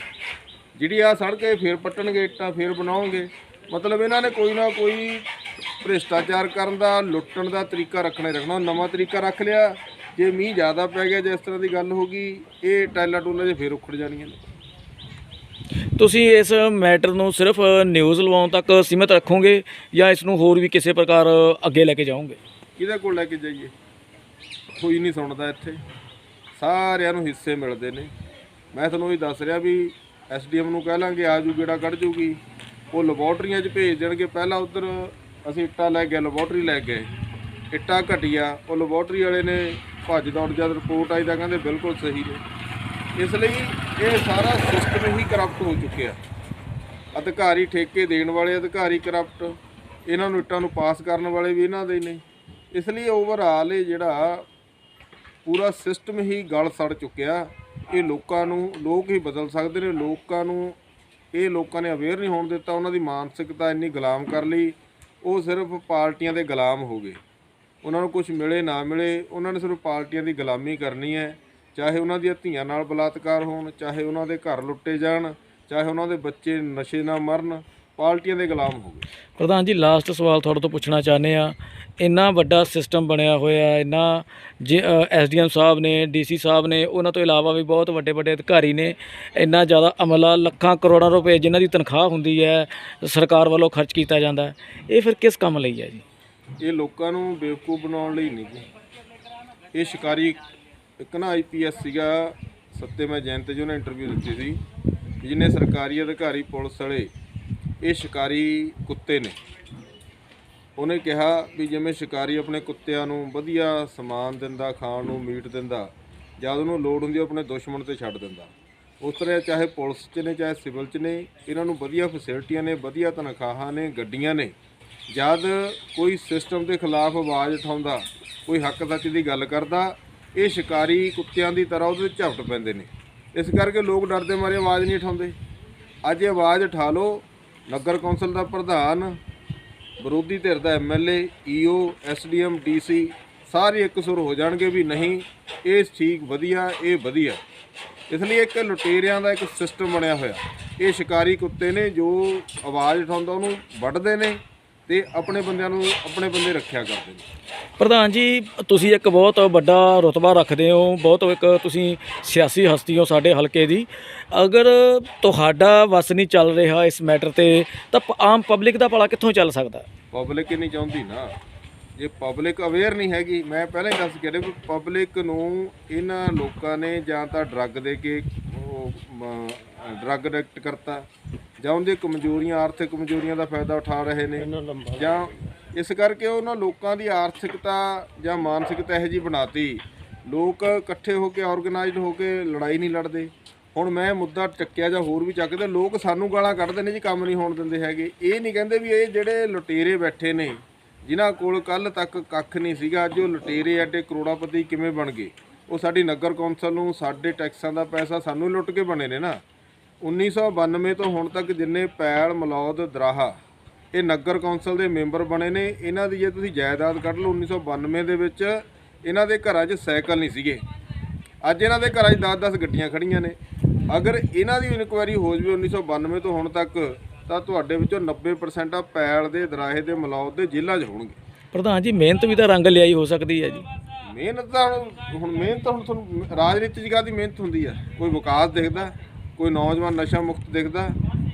ਜਿਹੜੀ ਆ ਸੜਕ ਇਹ ਫਿਰ ਪੱਟਣਗੇ, ਇੱਟਾਂ ਫਿਰ ਬਣਾਉਣਗੇ। ਮਤਲਬ ਇਹਨਾਂ ਨੇ ਕੋਈ ਨਾ ਕੋਈ ਭ੍ਰਿਸ਼ਟਾਚਾਰ ਕਰਨ ਦਾ, ਲੁੱਟਣ ਦਾ ਤਰੀਕਾ ਰੱਖਣਾ। ਨਵਾਂ ਤਰੀਕਾ ਰੱਖ ਲਿਆ। ਜੇ ਮੀਂਹ ਜ਼ਿਆਦਾ ਪੈ ਗਿਆ, ਜੇ ਇਸ ਤਰ੍ਹਾਂ ਦੀ ਗੱਲ ਹੋ ਗਈ, ਇਹ ਟਾਇਲਾਂ ਟੂਲਾਂ 'ਚ ਫਿਰ ਉਖੜ ਜਾਣੀਆਂ ਨੇ। ਤੁਸੀਂ ਇਸ ਮੈਟਰ ਨੂੰ ਸਿਰਫ ਨਿਊਜ਼ ਲਵਾਉਣ ਤੱਕ ਸੀਮਿਤ ਰੱਖੋਗੇ, ਜਾਂ ਇਸ ਨੂੰ ਹੋਰ ਵੀ ਕਿਸੇ ਪ੍ਰਕਾਰ ਅੱਗੇ ਲੈ ਕੇ ਜਾਓਗੇ? ਕਿਹਦੇ ਕੋਲ ਲੈ ਕੇ ਜਾਈਏ? ਕੋਈ ਨਹੀਂ ਸੁਣਦਾ ਇੱਥੇ, ਸਾਰਿਆਂ ਨੂੰ ਹਿੱਸੇ ਮਿਲਦੇ ਨੇ। ਮੈਂ ਤੁਹਾਨੂੰ ਇਹ ਦੱਸ ਰਿਹਾ ਵੀ ਐਸਡੀਐਮ ਨੂੰ ਕਹਿ ਲਾਂਗੇ ਆ ਜੂ, ਗੇੜਾ ਕੱਢ ਜੂਗੀ, ਉਹ ਲੈਬੋਰਟਰੀਆਂ 'ਚ ਭੇਜ ਦੇਣਗੇ। ਪਹਿਲਾਂ ਉੱਧਰ ਅਸੀਂ ਇੱਟਾਂ ਲੈ ਗਏ, ਲੈਬੋਰਟਰੀ ਲੈ ਗਏ, ਇੱਟਾਂ ਘਟੀਆਂ, ਉਹ ਲੈਬੋਰਟਰੀ ਵਾਲੇ ਨੇ ਭੱਜ ਦੌੜ, ਜਦ ਰਿਪੋਰਟ ਆਈ ਤਾਂ ਕਹਿੰਦੇ ਬਿਲਕੁਲ ਸਹੀ ਨੇ। ਇਸ ਲਈ ਇਹ ਸਾਰਾ ਸਿਸਟਮ ਹੀ ਕਰਪਟ ਹੋ ਚੁੱਕਿਆ। ਅਧਿਕਾਰੀ, ਠੇਕੇ ਦੇਣ ਵਾਲੇ ਅਧਿਕਾਰੀ ਕਰਪਟ, ਇਹਨਾਂ ਨੂੰ ਇੱਟਾਂ ਨੂੰ ਪਾਸ ਕਰਨ ਵਾਲੇ ਵੀ ਇਹਨਾਂ ਦੇ ਨੇ। ਇਸ ਲਈ ਓਵਰਆਲ ਇਹ ਜਿਹੜਾ ਪੂਰਾ ਸਿਸਟਮ ਹੀ ਗਲ ਸੜ ਚੁੱਕਿਆ। ਇਹ ਲੋਕਾਂ ਨੂੰ, ਲੋਕ ਹੀ ਬਦਲ ਸਕਦੇ ਨੇ। ਲੋਕਾਂ ਨੇ ਅਵੇਅਰ ਨਹੀਂ ਹੋਣ ਦਿੱਤਾ। ਉਹਨਾਂ ਦੀ ਮਾਨਸਿਕਤਾ ਇੰਨੀ ਗੁਲਾਮ ਕਰ ਲਈ, ਉਹ ਸਿਰਫ ਪਾਰਟੀਆਂ ਦੇ ਗੁਲਾਮ ਹੋ ਗਏ। ਉਹਨਾਂ ਨੂੰ ਕੁਝ ਮਿਲੇ ਨਾ ਮਿਲੇ, ਉਹਨਾਂ ਨੇ ਸਿਰਫ ਪਾਰਟੀਆਂ ਦੀ ਗੁਲਾਮੀ ਕਰਨੀ ਹੈ। ਚਾਹੇ ਉਹਨਾਂ ਦੀਆਂ ਧੀਆਂ ਨਾਲ ਬਲਾਤਕਾਰ ਹੋਣ, ਚਾਹੇ ਉਹਨਾਂ ਦੇ ਘਰ ਲੁੱਟੇ ਜਾਣ, ਚਾਹੇ ਉਹਨਾਂ ਦੇ ਬੱਚੇ ਨਸ਼ੇ ਨਾਲ ਮਰਨ, ਪਾਰਟੀਆਂ ਦੇ ਗੁਲਾਮ ਹੋ ਗਏ। ਪ੍ਰਧਾਨ ਜੀ, ਲਾਸਟ ਸਵਾਲ ਤੁਹਾਡੇ ਤੋਂ ਪੁੱਛਣਾ ਚਾਹੁੰਦੇ ਆ, ਇੰਨਾ ਵੱਡਾ ਸਿਸਟਮ ਬਣਿਆ ਹੋਇਆ, ਇੰਨਾ ਐਸਡੀਐਮ ਸਾਹਿਬ ਨੇ, ਡੀਸੀ ਸਾਹਿਬ ਨੇ, ਉਹਨਾਂ ਤੋਂ ਇਲਾਵਾ ਵੀ ਬਹੁਤ ਵੱਡੇ ਵੱਡੇ ਅਧਿਕਾਰੀ ਨੇ, ਇੰਨਾ ਜ਼ਿਆਦਾ ਅਮਲਾ, ਲੱਖਾਂ ਕਰੋੜਾਂ ਰੁਪਏ ਜਿਨ੍ਹਾਂ ਦੀ ਤਨਖਾਹ ਹੁੰਦੀ ਹੈ, ਸਰਕਾਰ ਵੱਲੋਂ ਖਰਚ ਕੀਤਾ ਜਾਂਦਾ, ਇਹ ਫਿਰ ਕਿਸ ਕੰਮ ਲਈ ਹੈ ਜੀ? ਇਹ ਲੋਕਾਂ ਨੂੰ ਬੇਵਕੂਫ ਬਣਾਉਣ ਲਈ ਨਹੀਂ ਜੀ। ਇਹ ਸ਼ਿਕਾਰੀ, ਇੱਕ ਨਾ IPS ਸੀਗਾ ਸੱਤਿਆਮਾ ਜੈਨ, ਜੀ ਉਹਨੇ ਇੰਟਰਵਿਊ ਦਿੱਤੀ ਸੀ, ਜਿਹਨੇ ਸਰਕਾਰੀ ਅਧਿਕਾਰੀ ਪੁਲਿਸ ਵਾਲੇ ਇਹ ਸ਼ਿਕਾਰੀ ਕੁੱਤੇ ਨੇ। ਉਹਨੇ ਕਿਹਾ ਵੀ ਜਿਵੇਂ ਸ਼ਿਕਾਰੀ ਆਪਣੇ ਕੁੱਤਿਆਂ ਨੂੰ ਵਧੀਆ ਸਮਾਨ ਦਿੰਦਾ, ਖਾਣ ਨੂੰ ਮੀਟ ਦਿੰਦਾ, ਜਦ ਉਹਨੂੰ ਲੋੜ ਹੁੰਦੀ ਉਹ ਆਪਣੇ ਦੁਸ਼ਮਣ ਤੇ ਛੱਡ ਦਿੰਦਾ, ਉਸ ਤਰ੍ਹਾਂ ਚਾਹੇ ਪੁਲਿਸ 'ਚ ਨੇ ਚਾਹੇ ਸਿਵਲ 'ਚ ਨੇ, ਇਹਨਾਂ ਨੂੰ ਵਧੀਆ ਫੈਸਿਲਿਟੀਆਂ ਨੇ, ਵਧੀਆ ਤਨਖਾਹਾਂ ਨੇ, ਗੱਡੀਆਂ ਨੇ। ਜਦ ਕੋਈ ਸਿਸਟਮ ਦੇ ਖਿਲਾਫ ਆਵਾਜ਼ ਉਠਾਉਂਦਾ, ਕੋਈ ਹੱਕ ਸੱਚ ਦੀ ਗੱਲ ਕਰਦਾ, ਇਹ ਸ਼ਿਕਾਰੀ ਕੁੱਤਿਆਂ ਦੀ ਤਰ੍ਹਾਂ ਉਹਦੇ ਝਪਟ ਪੈਂਦੇ ਨੇ। ਇਸ ਕਰਕੇ ਲੋਕ ਡਰਦੇ ਮਾਰੇ ਆਵਾਜ਼ ਨਹੀਂ ਉਠਾਉਂਦੇ। ਅੱਜ ਇਹ ਆਵਾਜ਼ ਉਠਾ ਲਓ, ਨਗਰ ਕੌਂਸਲ ਦਾ ਪ੍ਰਧਾਨ, ਵਿਰੋਧੀ ਧਿਰ ਦਾ MLA, EO, SDM, DC ਸਾਰੇ ਇੱਕ ਸੁਰ ਹੋ ਜਾਣਗੇ ਵੀ ਨਹੀਂ ਇਹ ਠੀਕ ਵਧੀਆ, ਇਹ ਵਧੀਆ। ਇਸ ਲਈ ਇੱਕ ਲੁਟੇਰਿਆਂ ਦਾ ਇੱਕ ਸਿਸਟਮ ਬਣਿਆ ਹੋਇਆ। ਇਹ ਸ਼ਿਕਾਰੀ ਕੁੱਤੇ ਨੇ ਜੋ ਆਵਾਜ਼ ਉਠਾਉਂਦਾ ਉਹਨੂੰ ਵੱਢਦੇ ਨੇ ਤੇ ਆਪਣੇ ਬੰਦਿਆਂ ਨੂੰ ਆਪਣੇ ਬੰਦੇ ਰੱਖਿਆ ਕਰਦੇ ਨੇ। ਪ੍ਰਧਾਨ ਜੀ, ਤੁਸੀਂ ਇੱਕ ਬਹੁਤ ਵੱਡਾ ਰੁਤਬਾ ਰੱਖਦੇ ਹੋ, ਬਹੁਤ ਇੱਕ ਤੁਸੀਂ ਸਿਆਸੀ ਹਸਤੀ ਹੋ ਸਾਡੇ ਹਲਕੇ ਦੀ। ਅਗਰ ਤੁਹਾਡਾ ਵੱਸ ਨਹੀਂ ਚੱਲ ਰਿਹਾ ਇਸ ਮੈਟਰ ਤੇ ਤਾਂ ਆਮ ਪਬਲਿਕ ਦਾ ਭਲਾ ਕਿੱਥੋਂ ਚੱਲ ਸਕਦਾ? ਪਬਲਿਕ ਹੀ ਨਹੀਂ ਚਾਹੁੰਦੀ ਨਾ। ਜੇ ਪਬਲਿਕ ਅਵੇਅਰ ਨਹੀਂ ਹੈਗੀ, ਮੈਂ ਪਹਿਲਾਂ ਹੀ ਦੱਸ ਕੇ ਰਿਹਾ ਵੀ ਪਬਲਿਕ ਨੂੰ ਇਹਨਾਂ ਲੋਕਾਂ ਨੇ ਜਾਂ ਤਾਂ ਡਰੱਗ ਦੇ ਕੇ ਡਰੱਗ ਐਡਿਕਟ ਕਰਤਾ, ਜਾਂ ਉਹਦੀ ਕਮਜ਼ੋਰੀਆਂ, ਆਰਥਿਕ ਕਮਜ਼ੋਰੀਆਂ ਦਾ ਫਾਇਦਾ ਉਠਾ ਰਹੇ ਨੇ, ਜਾਂ ਇਸ ਕਰਕੇ ਉਹਨਾਂ ਲੋਕਾਂ ਦੀ ਆਰਥਿਕਤਾ ਜਾਂ ਮਾਨਸਿਕਤਾ ਇਹੋ ਜਿਹੀ ਬਣਾਤੀ, ਲੋਕ ਇਕੱਠੇ ਹੋ ਕੇ ਆਰਗੇਨਾਈਜ਼ਡ ਹੋ ਕੇ ਲੜਾਈ ਨਹੀਂ ਲੜਦੇ। ਹੁਣ ਮੈਂ ਮੁੱਦਾ ਚੱਕਿਆ ਜਾਂ ਹੋਰ ਵੀ ਚੱਕਦੇ, ਲੋਕ ਸਾਨੂੰ ਗਾਲਾਂ ਕੱਢਦੇ ਨੇ ਜੀ, ਕੰਮ ਨਹੀਂ ਹੋਣ ਦਿੰਦੇ ਹੈਗੇ। ਇਹ ਨਹੀਂ ਕਹਿੰਦੇ ਵੀ ਇਹ ਜਿਹੜੇ ਲੁਟੇਰੇ ਬੈਠੇ ਨੇ ਜਿਨ੍ਹਾਂ ਕੋਲ ਕੱਲ੍ਹ ਤੱਕ ਕੱਖ ਨਹੀਂ ਸੀਗਾ, ਅੱਜ ਉਹ ਲੁਟੇਰੇ ਐਡੇ ਕਰੋੜਾਪਤੀ ਕਿਵੇਂ ਬਣ ਗਏ? ਉਹ ਸਾਡੀ ਨਗਰ ਕੌਂਸਲ ਨੂੰ, ਸਾਡੇ ਟੈਕਸਾਂ ਦਾ ਪੈਸਾ ਸਾਨੂੰ ਲੁੱਟ ਕੇ ਬਣੇ ਨੇ ਨਾ। 1992 ਤੋਂ ਹੁਣ ਤੱਕ ਜਿੰਨੇ ਪੈਲ, ਮਲੌਦ, ਦਰਾਹਾ ਇਹ ਨਗਰ ਕੌਂਸਲ ਦੇ ਮੈਂਬਰ ਬਣੇ ਨੇ। ਇਹਨਾਂ ਦੀ ਜੇ ਤੁਸੀਂ ਜਾਇਦਾਦ ਕੱਢ ਲਓ, 1992 ਦੇ ਵਿੱਚ ਇਹਨਾਂ ਦੇ ਘਰਾਂ 'ਚ ਸਾਈਕਲ ਨਹੀਂ ਸੀਗੇ, ਅੱਜ ਇਹਨਾਂ ਦੇ ਘਰਾਂ 'ਚ 10-10 ਗੱਡੀਆਂ ਖੜੀਆਂ ਨੇ। ਅਗਰ ਇਹਨਾਂ ਦੀ ਇਨਕੁਆਇਰੀ ਹੋ ਜਾਵੇ 1992 ਤੋਂ ਹੁਣ ਤੱਕ, ਤਾਂ ਤੁਹਾਡੇ ਵਿੱਚੋਂ 90% ਆ ਪੈਲ ਦੇ, ਦਰਾਹੇ ਦੇ, ਮਲੌਦ ਦੇ ਜੇਲ੍ਹਾਂ 'ਚ ਹੋਣਗੇ। ਪ੍ਰਧਾਨ ਜੀ, ਮਿਹਨਤ ਵੀ ਤਾਂ ਰੰਗ ਲਿਆਈ ਹੋ ਸਕਦੀ ਹੈ ਜੀ। ਮਿਹਨਤ ਤਾਂ ਹੁਣ ਮਿਹਨਤ ਹੁਣ ਤੁਹਾਨੂੰ ਰਾਜਨੀਤੀ 'ਚ ਕਾਹਦੀ ਮਿਹਨਤ ਹੁੰਦੀ ਹੈ? ਕੋਈ ਵਿਕਾਸ ਦਿਖਦਾ, ਕੋਈ ਨੌਜਵਾਨ ਨਸ਼ਾ ਮੁਕਤ ਦਿਖਦਾ,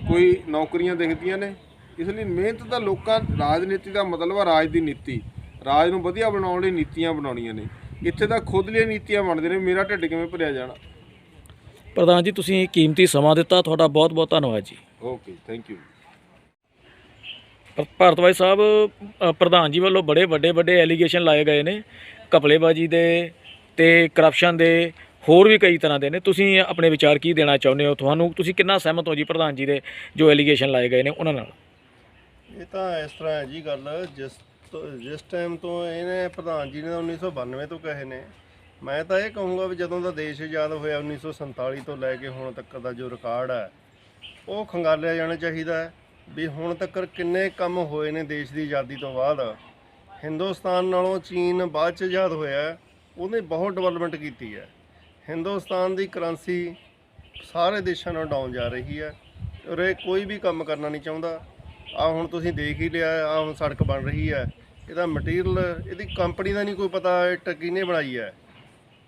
ਕੋਈ ਨੌਕਰੀਆਂ ਦਿਖਦੀਆਂ ਨੇ। ਇਸ ਲਈ ਮਿਹਨਤ ਤਾਂ ਲੋਕਾਂ, ਰਾਜਨੀਤੀ ਦਾ ਮਤਲਬ ਆ ਰਾਜ ਦੀ ਨੀਤੀ, ਰਾਜ ਨੂੰ ਵਧੀਆ ਬਣਾਉਣ ਲਈ ਨੀਤੀਆਂ ਬਣਾਉਣੀਆਂ ਨੇ। ਇੱਥੇ ਤਾਂ ਖੁਦ ਲਈ ਨੀਤੀਆਂ ਬਣਦੇ ਨੇ, ਮੇਰਾ ਢਿੱਡ ਕਿਵੇਂ ਭਰਿਆ ਜਾਣਾ। ਪ੍ਰਧਾਨ ਜੀ, ਤੁਸੀਂ ਕੀਮਤੀ ਸਮਾਂ ਦਿੱਤਾ, ਤੁਹਾਡਾ ਬਹੁਤ ਬਹੁਤ ਧੰਨਵਾਦ ਜੀ। Okay, thank you. ਭਾਰਤਵਾਜ ਸਾਹਿਬ, ਪ੍ਰਧਾਨ ਜੀ ਵੱਲੋਂ ਬੜੇ ਵੱਡੇ ਐਲੀਗੇਸ਼ਨ ਲਾਏ ਗਏ ਨੇ, ਘਪਲੇਬਾਜ਼ੀ ਦੇ ਤੇ ਕਰਪਸ਼ਨ ਦੇ, ਹੋਰ ਵੀ ਕਈ ਤਰ੍ਹਾਂ ਦੇ ਨੇ। ਤੁਸੀਂ ਆਪਣੇ ਵਿਚਾਰ ਕੀ ਦੇਣਾ ਚਾਹੁੰਦੇ ਹੋ? ਤੁਸੀਂ ਕਿੰਨਾ ਸਹਿਮਤ ਹੋ ਜੀ ਪ੍ਰਧਾਨ ਜੀ ਦੇ ਜੋ ਐਲੀਗੇਸ਼ਨ ਲਾਏ ਗਏ ਨੇ ਉਹਨਾਂ ਨਾਲ? ਇਹ ਤਾਂ ਇਸ ਤਰ੍ਹਾਂ ਹੈ ਜੀ ਗੱਲ, ਜਿਸ ਟਾਈਮ ਤੋਂ ਇਹਨੇ ਪ੍ਰਧਾਨ ਜੀ ਨੇ 1992 ਤੋਂ ਕਹੇ ਨੇ, ਮੈਂ ਤਾਂ ਇਹ ਕਹੂੰਗਾ ਵੀ ਜਦੋਂ ਦਾ ਦੇਸ਼ ਆਜ਼ਾਦ ਹੋਇਆ 1947 ਤੋਂ ਲੈ ਕੇ ਹੁਣ ਤੱਕ ਦਾ ਜੋ ਰਿਕਾਰਡ ਹੈ ਉਹ ਖੰਗਾਲਿਆ ਜਾਣਾ ਚਾਹੀਦਾ ਹੈ ਵੀ ਹੁਣ ਤੱਕ ਕਿੰਨੇ ਕੰਮ ਹੋਏ ਨੇ ਦੇਸ਼ ਦੀ ਆਜ਼ਾਦੀ ਤੋਂ ਬਾਅਦ। ਹਿੰਦੁਸਤਾਨ ਨਾਲੋਂ ਚੀਨ ਬਾਅਦ 'ਚ ਆਜ਼ਾਦ ਹੋਇਆ, ਉਹਨੇ ਬਹੁਤ ਡਿਵੈਲਪਮੈਂਟ ਕੀਤੀ ਹੈ। ਹਿੰਦੁਸਤਾਨ ਦੀ ਕਰੰਸੀ ਸਾਰੇ ਦੇਸ਼ਾਂ ਨਾਲੋਂ ਡਾਊਨ ਜਾ ਰਹੀ ਹੈ, ਔਰ ਕੋਈ ਵੀ ਕੰਮ ਕਰਨਾ ਨਹੀਂ ਚਾਹੁੰਦਾ। ਆ ਹੁਣ ਤੁਸੀਂ ਦੇਖ ਹੀ ਲਿਆ, ਆ ਹੁਣ ਸੜਕ ਬਣ ਰਹੀ ਹੈ, ਇਹਦਾ ਮਟੀਰੀਅਲ, ਇਹਦੀ ਕੰਪਨੀ ਦਾ ਨਹੀਂ ਕੋਈ ਪਤਾ ਇੱਟ ਕਿਹਨੇ ਬਣਾਈ ਹੈ,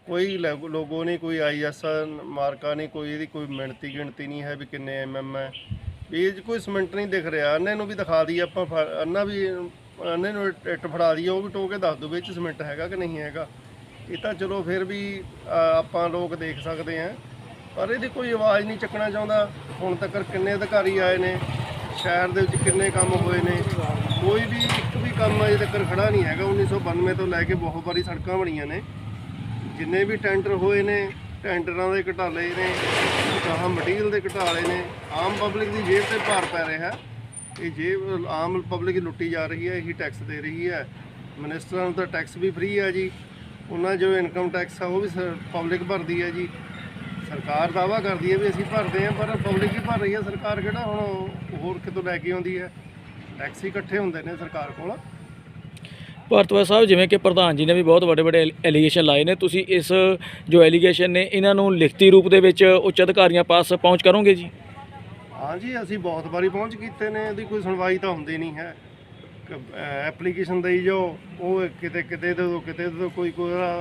ਕੋਈ ਲੋਗੋ ਨਹੀਂ, ਕੋਈ IS ਮਾਰਕਾ ਨਹੀਂ, ਕੋਈ ਇਹਦੀ ਕੋਈ ਗਿਣਤੀ ਨਹੀਂ ਹੈ ਵੀ ਕਿੰਨੇ MM ਹੈ। ਵੀ ਇਹ 'ਚ ਕੋਈ ਸੀਮੈਂਟ ਨਹੀਂ ਦਿਖ ਰਿਹਾ। ਅੰਨੇ ਨੂੰ ਵੀ ਦਿਖਾ ਦਈਏ ਆਪਾਂ, ਅੰਨੇ ਨੂੰ ਇੱਟ ਫੜਾ ਦਈਏ, ਉਹ ਵੀ ਟੋਕ ਕੇ ਦੱਸ ਦੂ ਵੀ ਇਹ 'ਚ ਸੀਮੈਂਟ ਹੈਗਾ ਕਿ ਨਹੀਂ ਹੈਗਾ। ਇਹ ਤਾਂ ਚਲੋ ਫਿਰ ਵੀ ਆਪਾਂ ਲੋਕ ਦੇਖ ਸਕਦੇ ਹਾਂ, ਪਰ ਇਹਦੀ ਕੋਈ ਆਵਾਜ਼ ਨਹੀਂ ਚੱਕਣਾ ਚਾਹੁੰਦਾ। ਹੁਣ ਤੱਕ ਕਿੰਨੇ ਅਧਿਕਾਰੀ ਆਏ ਨੇ, ਸ਼ਹਿਰ ਦੇ ਵਿੱਚ ਕਿੰਨੇ ਕੰਮ ਹੋਏ ਨੇ, ਕੋਈ ਵੀ ਇੱਕ ਵੀ ਕੰਮ ਅਜੇ ਤੱਕ ਖੜਾ ਨਹੀਂ ਹੈਗਾ। 1992 ਤੋਂ ਲੈ ਕੇ ਬਹੁਤ ਵਾਰੀ ਸੜਕਾਂ ਬਣੀਆਂ ਨੇ, ਜਿੰਨੇ ਵੀ ਟੈਂਡਰ ਹੋਏ ਨੇ, ਟੈਂਡਰਾਂ ਦੇ ਘਟਾਲੇ ਨੇ, ਗਾਹਾਂ ਮਟੀਰੀਅਲ ਦੇ ਘਟਾਲੇ ਨੇ। ਆਮ ਪਬਲਿਕ ਦੀ ਜੇਬ ਤੇ ਭਾਰ ਪੈ ਰਿਹਾ, ਇਹ ਜੇਬ ਆਮ ਪਬਲਿਕ ਲੁੱਟੀ ਜਾ ਰਹੀ ਹੈ, ਇਹੀ ਟੈਕਸ ਦੇ ਰਹੀ ਹੈ। ਮਿਨਿਸਟਰਾਂ ਨੂੰ ਤਾਂ ਟੈਕਸ ਵੀ ਫ੍ਰੀ ਹੈ ਜੀ, ਉਹਨਾਂ ਜੋ ਇਨਕਮ ਟੈਕਸ ਆ ਉਹ ਵੀ ਪਬਲਿਕ ਭਰਦੀ ਹੈ ਜੀ। ਸਰਕਾਰ ਦਾਅਵਾ ਕਰਦੀ ਹੈ ਵੀ ਅਸੀਂ ਭਰਦੇ ਹਾਂ, ਪਰ ਪਬਲਿਕ ਹੀ ਭਰ ਰਹੀ ਹੈ। ਸਰਕਾਰ ਕਿਹੜਾ ਹੁਣ ਹੋਰ ਕਿਤੋਂ ਲੈ ਕੇ ਆਉਂਦੀ ਹੈ? ਟੈਕਸ ਹੀ ਇਕੱਠੇ ਹੁੰਦੇ ਨੇ ਸਰਕਾਰ ਕੋਲ। ਭਾਰਤਵਾਜ ਸਾਹਿਬ, ਜਿਵੇਂ ਕਿ ਪ੍ਰਧਾਨ ਜੀ ਨੇ ਵੀ ਬਹੁਤ ਵੱਡੇ ਐਲੀਗੇਸ਼ਨ ਲਾਏ ਨੇ, ਤੁਸੀਂ ਇਸ ਜੋ ਐਲੀਗੇਸ਼ਨ ਨੇ ਇਹਨਾਂ ਨੂੰ ਲਿਖਤੀ ਰੂਪ ਦੇ ਵਿੱਚ ਉੱਚ ਅਧਿਕਾਰੀਆਂ ਪਾਸ ਪਹੁੰਚ ਕਰੋਗੇ ਜੀ? ਹਾਂਜੀ, ਅਸੀਂ ਬਹੁਤ ਵਾਰੀ ਪਹੁੰਚ ਕੀਤੇ ਨੇ, ਇਹਦੀ ਕੋਈ ਸੁਣਵਾਈ ਤਾਂ ਹੁੰਦੀ ਨਹੀਂ ਹੈ। ਐਪਲੀਕੇਸ਼ਨ ਦੇਈ ਜੋ, ਉਹ ਕਿਤੇ ਦੇ ਦਿਓ, ਕੋਈ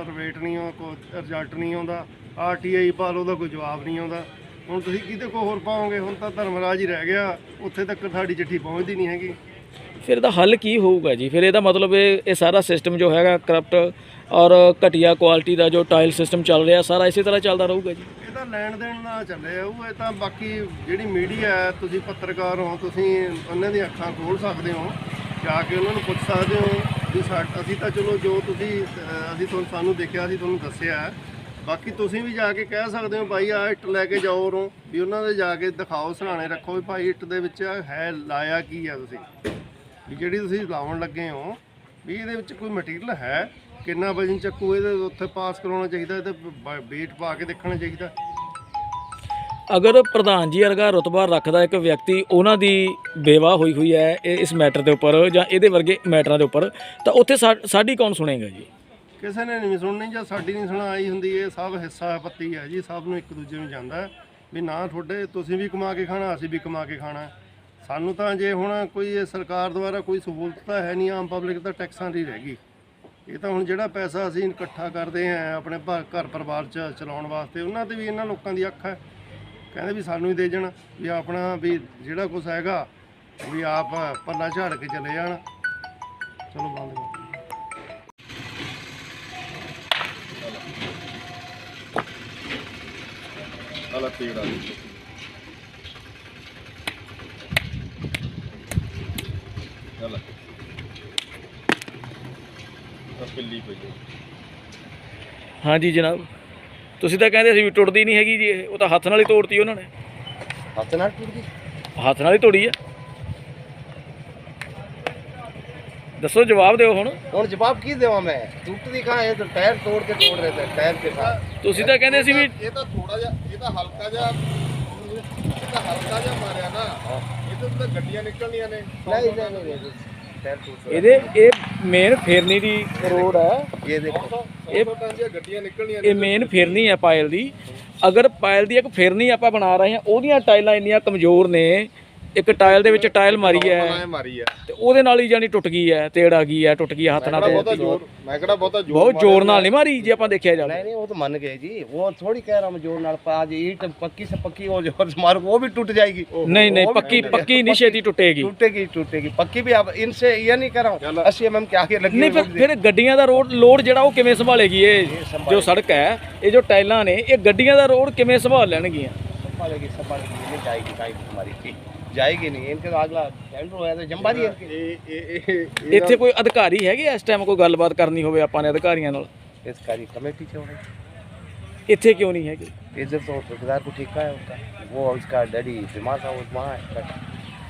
ਰਿਵੇਟ ਨਹੀਂ ਆਉਂਦਾ, ਕੋਈ ਰਿਜ਼ਲਟ ਨਹੀਂ ਆਉਂਦਾ। RTI ਪਾ ਲਓ, ਉਹਦਾ ਕੋਈ ਜਵਾਬ ਨਹੀਂ ਆਉਂਦਾ। ਹੁਣ ਤੁਸੀਂ ਕਿਹਦੇ ਕੋਲ ਹੋਰ ਪਾਓਗੇ? ਹੁਣ ਤਾਂ ਧਰਮਰਾਜ ਹੀ ਰਹਿ ਗਿਆ, ਉੱਥੇ ਤੱਕ ਸਾਡੀ ਚਿੱਠੀ ਪਹੁੰਚਦੀ ਨਹੀਂ ਹੈਗੀ। ਫਿਰ ਇਹਦਾ ਹੱਲ ਕੀ ਹੋਊਗਾ ਜੀ? ਫਿਰ ਇਹਦਾ ਮਤਲਬ ਇਹ ਸਾਰਾ ਸਿਸਟਮ ਜੋ ਹੈਗਾ ਕਰਪਟ ਔਰ ਘਟੀਆ ਕੁਆਲਿਟੀ ਦਾ ਜੋ ਟਾਇਲ ਸਿਸਟਮ ਚੱਲ ਰਿਹਾ, ਸਾਰਾ ਇਸੇ ਤਰ੍ਹਾਂ ਚੱਲਦਾ ਰਹੂਗਾ ਜੀ? ਇਹ ਤਾਂ ਲੈਣ ਦੇਣ ਨਾਲ ਚੱਲਿਆ ਉਹ। ਇਹ ਤਾਂ ਬਾਕੀ ਜਿਹੜੀ ਮੀਡੀਆ ਹੈ, ਤੁਸੀਂ ਪੱਤਰਕਾਰ ਹੋ, ਤੁਸੀਂ ਉਹਨਾਂ ਦੀਆਂ ਅੱਖਾਂ ਖੋਲ੍ਹ ਸਕਦੇ ਹੋ ਜਾ ਕੇ ਉਹਨਾਂ ਨੂੰ ਪੁੱਛ ਸਕਦੇ ਹੋ ਵੀ ਅਸੀਂ ਤਾਂ ਚਲੋ ਜੋ ਤੁਸੀਂ ਅਸੀਂ ਤੁਹਾਨੂੰ ਸਾਨੂੰ ਦੇਖਿਆ ਅਸੀਂ ਤੁਹਾਨੂੰ ਦੱਸਿਆ ਹੈ। ਬਾਕੀ ਤੁਸੀਂ ਵੀ ਜਾ ਕੇ ਕਹਿ ਸਕਦੇ ਹੋ ਭਾਈ ਆਹ ਇੱਟ ਲੈ ਕੇ ਜਾਓ ਉਰੋਂ, ਵੀ ਉਹਨਾਂ ਦੇ ਜਾ ਕੇ ਦਿਖਾਓ, ਸਰਾਣੇ ਰੱਖੋ ਵੀ ਭਾਈ ਇੱਟ ਦੇ ਵਿੱਚ ਹੈ ਲਾਇਆ ਕੀ ਹੈ ਤੁਸੀਂ, ਵੀ ਜਿਹੜੀ ਤੁਸੀਂ ਲਾਉਣ ਲੱਗੇ ਹੋ ਵੀ ਇਹਦੇ ਵਿੱਚ ਕੋਈ ਮਟੀਰੀਅਲ ਹੈ, ਕਿੰਨਾ ਵਜਨ ਚੱਕੂ, ਇਹਦੇ ਉੱਥੇ ਪਾਸ ਕਰਾਉਣਾ ਚਾਹੀਦਾ, ਤੇ weight ਪਾ ਕੇ ਦੇਖਣਾ ਚਾਹੀਦਾ। ਅਗਰ ਪ੍ਰਧਾਨ ਜੀ ਵਰਗਾ ਰੁਤਬਾ ਰੱਖਦਾ ਇੱਕ ਵਿਅਕਤੀ ਉਹਨਾਂ ਦੀ ਬੇਵਾ ਹੋਈ ਹੈ ਇਸ ਮੈਟਰ ਦੇ ਉੱਪਰ ਜਾਂ ਇਹਦੇ ਵਰਗੇ ਮੈਟਰਾਂ ਦੇ ਉੱਪਰ, ਤਾਂ ਉੱਥੇ ਸਾਡੀ ਕੌਣ ਸੁਣੇਗਾ ਜੀ? ਕਿਸੇ ਨੇ ਨਹੀਂ ਸੁਣਨੀ ਜਾਂ ਸਾਡੀ ਨਹੀਂ ਸੁਣਾਈ ਹੁੰਦੀ। ਇਹ ਸਭ ਹਿੱਸਾ ਪੱਤੀ ਹੈ ਜੀ, ਸਭ ਨੂੰ ਇੱਕ ਦੂਜੇ ਨੂੰ ਜਾਂਦਾ ਹੈ ਵੀ ਨਾ ਤੁਹਾਡੇ ਤੁਸੀਂ ਵੀ ਕਮਾ ਕੇ ਖਾਣਾ, ਅਸੀਂ ਵੀ ਕਮਾ ਕੇ ਖਾਣਾ। ਸਾਨੂੰ ਤਾਂ ਜੇ ਹੁਣ ਕੋਈ ਸਰਕਾਰ ਦੁਆਰਾ ਕੋਈ ਸਹੂਲਤ ਤਾਂ ਹੈ ਨਹੀਂ, ਆਮ ਪਬਲਿਕ ਤਾਂ ਟੈਕਸਾਂ ਦੀ ਰਹਿ ਗਈ। ਇਹ ਤਾਂ ਹੁਣ ਜਿਹੜਾ ਪੈਸਾ ਅਸੀਂ ਇਕੱਠਾ ਕਰਦੇ ਹਾਂ ਆਪਣੇ ਘਰ ਪਰਿਵਾਰ 'ਚ ਚਲਾਉਣ ਵਾਸਤੇ, ਉਹਨਾਂ ਤੇ ਵੀ ਇਹਨਾਂ ਲੋਕਾਂ ਦੀ ਅੱਖ ਹੈ। ਕਹਿੰਦੇ ਵੀ ਸਾਨੂੰ ਹੀ ਦੇ ਜਾਣ, ਵੀ ਆਪਣਾ ਵੀ ਜਿਹੜਾ ਕੁਛ ਹੈਗਾ ਵੀ ਆਪ ਪੱਲਾ ਝਾੜ ਕੇ ਚਲੇ ਜਾਣ। ਚਲੋ ਬੰਦ ਕਰੋ। ਅਲਾ ਤੇੜਾ ਚਲ ਪਿੱਲੀ ਪਈ ਹਾਂਜੀ ਜਨਾਬ, ਤੁਸੀਂ ਤਾਂ ਕਹਿੰਦੇ ਸੀ ਵੀ ਟੁੱਟਦੀ ਨਹੀਂ ਹੈਗੀ ਜੀ, ਇਹ ਉਹ ਤਾਂ ਹੱਥ ਨਾਲ ਹੀ ਤੋੜਤੀ ਉਹਨਾਂ ਨੇ। ਹੱਥ ਨਾਲ ਟੁੱਟ ਗਈ? ਹੱਥ ਨਾਲ ਹੀ ਤੋੜੀ ਆ। ਦੱਸੋ, ਜਵਾਬ ਦਿਓ ਹੁਣ। ਹੁਣ ਜਵਾਬ ਕੀ ਦੇਵਾਂ ਮੈਂ? ਟੁੱਟਦੀ ਕਹਾਂ, ਇਹ ਤਾਂ ਟਾਇਰ ਤੋੜ ਕੇ ਤੋੜ ਰਹੇ थे टायर के साथ। ਤੁਸੀਂ ਤਾਂ ਕਹਿੰਦੇ ਸੀ ਵੀ ਇਹ ਤਾਂ ਥੋੜਾ ਜਿਹਾ, ਇਹ ਤਾਂ ਹਲਕਾ ਜਿਹਾ, ਇਹ ਤਾਂ ਹਲਕਾ ਜਿਹਾ ਮਾਰਿਆ ਨਾ, ਇਹਦੇ ਤੋਂ ਤਾਂ ਗੱਡੀਆਂ ਨਿਕਲਣੀਆਂ ਨੇ। नहीं नहीं नहीं टायर टूट ਇਹਦੇ ਇਹ ਮੇਨ ਫੇਰਨੀ ਦੀ ਰੋਡ ਹੈ। ये देखो ਇਹ ਦੀਆਂ ਗੱਡੀਆਂ ਨਿਕਲਣੀਆਂ ਨੇ। ਇਹ ਮੇਨ ਫੇਰਨੀ ਹੈ ਪਾਇਲ ਦੀ। ਅਗਰ ਪਾਇਲ ਦੀ ਇੱਕ ਫੇਰਨੀ ਆਪਾਂ ਬਣਾ ਰਹੇ ਹਾਂ, ਉਹਦੀਆਂ ਟਾਈਲਾਂ ਇੰਨੀਆਂ ਕਮਜ਼ੋਰ ਨੇ, ਇੱਕ ਟਾਇਲ ਦੇ ਵਿੱਚ ਟਾਇਲ ਮਾਰੀ ਹੈ ਮਾਰੀ ਹੈ ਤੇ ਉਹਦੇ ਨਾਲ ਹੀ ਜਾਨੀ ਟੁੱਟ ਗਈ ਹੈ, ਤੇੜ ਆ ਗਈ ਹੈ, ਟੁੱਟ ਗਈ ਹੱਥ ਨਾਲ। ਬਹੁਤਾ ਜ਼ੋਰ, ਮੈਂ ਕਿਹੜਾ ਬਹੁਤਾ ਜ਼ੋਰ, ਬਹੁਤ ਜ਼ੋਰ ਨਾਲ ਨਹੀਂ ਮਾਰੀ ਜੇ ਆਪਾਂ ਦੇਖਿਆ ਜਾਵੇ। नहीं नहीं वो तो मान गए जी, वो थोड़ी कह रहा हूँ जोर नाल पर आज ईंट पक्की से पक्की हो जोर से मारो वो भी टूट जाएगी। नहीं नहीं, पक्की पक्की नहीं छेती टुटेगी। टूटेगी टूटेगी पक्की भी। अब इनसे ये नहीं कर रहा हूँ 80 mm के आगे लगी ਨਹੀਂ ਫਿਰ ਗੱਡੀਆਂ ਦਾ ਲੋਡ ਜਿਹੜਾ ਉਹ ਕਿਵੇਂ ਸੰਭਾਲੇਗੀ? ਇਹ ਜੋ ਸੜਕ ਹੈ, ਇਹ ਜੋ ਟਾਈਲਾਂ ਨੇ, ਇਹ ਗੱਡੀਆਂ ਦਾ ਰੋਡ ਕਿਵੇਂ ਸੰਭਾਲ ਲੈਣਗੀਆਂ? संभालेगी संभालेगी, नहीं जाएगी बाइक हमारी जाएगी नहीं। इनके तो अगला टेंडर होया तो जंबारी है इनके। ਇੱਥੇ ਕੋਈ ਅਧਿਕਾਰੀ ਹੈਗੇ ਇਸ ਟਾਈਮ ਕੋਈ ਗੱਲਬਾਤ ਕਰਨੀ ਹੋਵੇ ਆਪਾਂ ਨੇ ਅਧਿਕਾਰੀਆਂ ਨਾਲ? इसकारी कमेटी से होनी, ਇੱਥੇ ਕਿਉਂ ਨਹੀਂ ਹੈਗੇ? इधर तो ठेकेदार को ठेका है उसका, वो उसका डैडी बीमार था, वो वहाँ है।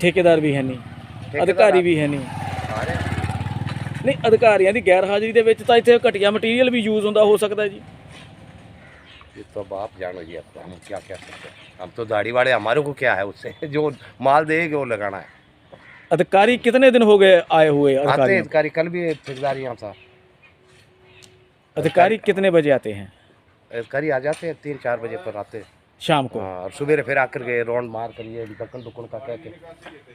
ਠੇਕੇਦਾਰ ਵੀ ਹੈ ਨਹੀਂ, ਅਧਿਕਾਰੀ ਵੀ ਹੈ ਨਹੀਂ। अरे ਨਹੀਂ, ਅਧਿਕਾਰੀਆਂ ਦੀ ਗੈਰ ਹਾਜ਼ਰੀ ਦੇ ਵਿੱਚ ਤਾਂ ਇੱਥੇ ਘਟੀਆ ਮਟੀਰੀਅਲ ਵੀ ਯੂਜ਼ ਹੁੰਦਾ ਹੋ ਸਕਦਾ ਜੀ। ये तो अब आप जानो जी, अब हम क्या क्या सकते हैं। हम तो दाढ़ी वाले, हमारे को क्या है उससे, जो माल देगा वो लगाना है। अधिकारी कितने दिन हो गए आए हुए? आते हैं अधिकारी अधिकारी, कल भी ठेकेदार यहाँ था। अधिकारी कितने बजे आते हैं? अधिकारी आ जाते हैं 3-4 बजे पर आते हैं। शाम को? हाँ, और सुबह फिर आकर के राउंड मार कर ये ढक्कन टुकन का कह के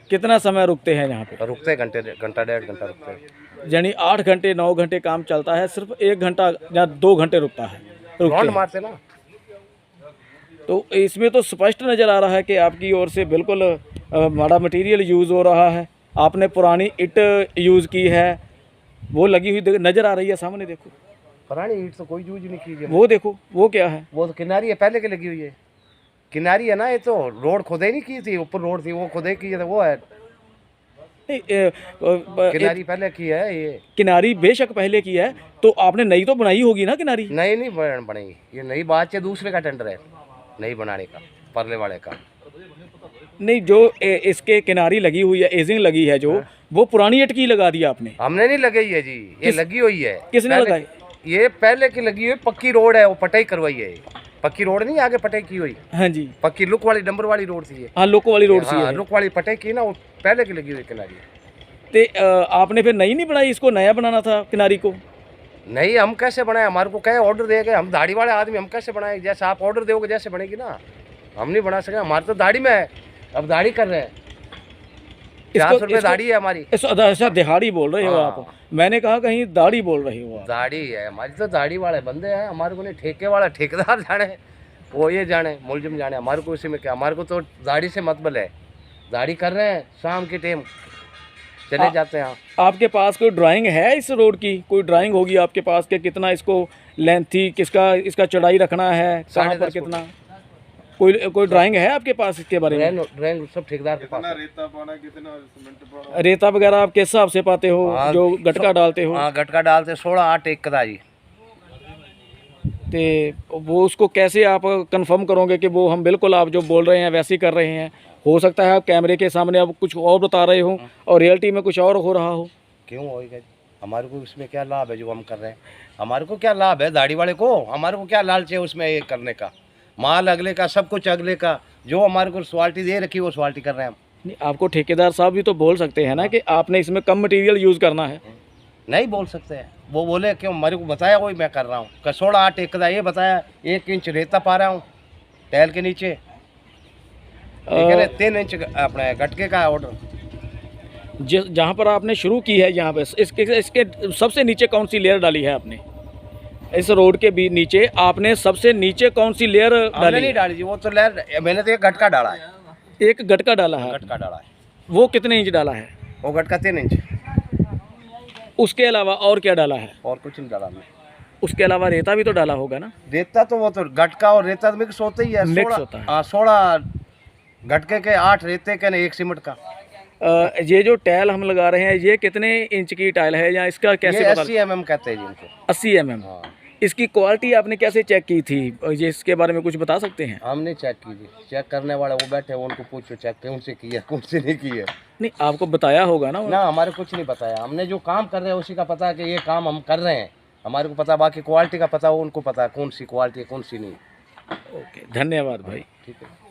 कितना समय रुकते हैं यहाँ पे? रुकते हैं, घंटा 1.5 घंटा रुकते हैं। यानी 8 घंटे 9 घंटे काम चलता है, सिर्फ 1 घंटा या 2 घंटे रुकता है, रुकते राउंड हैं। मारते ना। तो इसमें तो स्पष्ट नज़र आ रहा है कि आपकी ओर से बिल्कुल माड़ा मटेरियल यूज़ हो रहा है। आपने पुरानी ईंट यूज़ की है, वो लगी हुई नज़र आ रही है सामने, देखो। पुरानी ईंट तो कोई यूज नहीं कीजिए। वो देखो, वो क्या है? वो तो किनारी है, पहले की लगी हुई है। किनारी है ना, ये तो रोड खुदाई नहीं की थी, ऊपर रोड थी वो खुदाई की है, वो है नहीं, किनारी पहले की है। ये किनारी बेशक पहले की है, तो आपने नई तो बनाई होगी ना किनारी? नई नहीं बनेगी, ये नई बात है, दूसरे का टेंडर है नई बनाने का, परले वाले का। नहीं, जो इसके किनारी लगी हुई है, एजिंग लगी है जो, वो पुरानी ईंट की लगा दी आपने? हमने नहीं लगाई है जी, ये लगी हुई है। किसने पहले- लगाई? ये पहले की लगी हुई पक्की रोड है, वो पटाई करवाई है। पक्की रोड नहीं, आगे पटाई की हुई, हाँ जी, पक्की लुक वाली डंबर वाली रोड थी ये। हाँ, लोको वाली रोड सी हाँ, है। लुक वाली पटाई की ना, वो पहले की लगी हुई किनारी। ते आपने फिर नई नहीं बनाई, इसको नया बनाना था किनारी को? नहीं, हम कैसे बनाए? हमारे को क्या ऑर्डर दे गए, हम दाढ़ी वाले आदमी, हम कैसे बनाए? जैसे आप ऑर्डर दोगे जैसे बनेगी ना, हम नहीं बना सके। हमारे तो दाढ़ी में है, अब दाढ़ी कर रहे हैं। 400 रुपये दाढ़ी है हमारी। अच्छा, दिहाड़ी बोल रहे हो हाँ। आप? मैंने कहा कहीं दाढ़ी बोल रही हो आप। दाढ़ी है हमारी, तो दाढ़ी वाले बंदे हैं। हमारे को नहीं, ठेके वाला ठेकेदार जाने, वो ये जाने, मुलजिम जाने, हमारे को उसी में क्या। हमारे को तो दाढ़ी से मतलब है, दाढ़ी कर रहे हैं, शाम के टाइम चले जाते हैं। आपके पास कोई ड्राइंग है इस रोड की? कोई ड्राइंग होगी आपके पास कि कितना इसको लेंथ थी, किसका इसका चौड़ाई रखना है, कहाँ पर 10.5 कितना? कोई ड्राइंग है आपके पास इसके बारे में? ड्राइंग सब ठेकेदार के पास कितना है। रेता पाना, कितना सीमेंट पाना? रेता वगैरह आप किस हिसाब से पाते हो, हाँ, जो गटका डालते हो? हाँ गटका डालते 16-8 एक कदा जी। तो वो उसको कैसे आप कंफर्म करोगे कि वो हम बिल्कुल आप जो बोल रहे हैं वैसे ही कर रहे हैं? हो सकता है आप कैमरे के सामने आप कुछ और बता रहे हो और रियलिटी में कुछ और हो रहा हो। क्यों होएगा जी? हमारे को इसमें क्या लाभ है जो हम कर रहे हैं? हमारे को क्या लाभ है दाढ़ी वाले को? हमारे को क्या लालच है उसमें ये करने का? माल अगले का, सब कुछ अगले का, जो हमारे को सवाल्टी दे रखी वो सवाल्टी कर रहे हैं हम। नहीं, आपको ठेकेदार साहब भी तो बोल सकते हैं ना कि आपने इसमें कम मटेरियल यूज़ करना है। नहीं बोल सकते हैं, वो बोले क्यों? मेरे को बताया वही मैं कर रहा हूँ। 16-8 एक कदा ये बताया, 1 इंच रेता पा रहा हूँ टैल के नीचे, ठीक है ना? 3 इंच अपने गटके का ऑर्डर। जहाँ पर आपने शुरू की है यहाँ पे इसके सबसे नीचे कौन सी लेयर डाली है आपने? इस रोड के भी नीचे आपने सबसे नीचे कौन सी लेयर हमने डाली नहीं है? डाली जी, वो तो लेयर मैंने तो एक गटका डाला है। एक गटका डाला है। गटका डाला है, वो कितने इंच डाला है? वो गटका 3 इंच। उसके अलावा और क्या डाला है? और कुछ नहीं डाला मैं। उसके अलावा रेता भी तो डाला होगा ना? रेता तो वो तो गटका और रेता तो मिक्स होता ही है। मिक्स होता है। हाँ 16 गटके के, 8 रेते के, 1 सीमेंट का। ये जो टाइल हम लगा रहे हैं ये कितने इंच की टाइल है या इसका कैसे ये पता? 80 mm कहते हैं जी इनको। 80 mm। हाँ इसकी क्वालिटी आपने कैसे चेक की थी, ये इसके बारे में कुछ बता सकते हैं? हमने चेक की जी, चेक करने वाले वो बैठे, उनको पूछो चेक कौन से की है कौन से नहीं की है। नहीं, आपको बताया होगा ना? ना हमारे कुछ नहीं बताया, हमने जो काम कर रहे हैं उसी का पता है कि ये काम हम कर रहे हैं, हमारे को पता, बाकी क्वालिटी का पता उनको पता है कौन सी क्वालिटी है कौन सी नहीं। ओके, धन्यवाद भाई। ठीक है।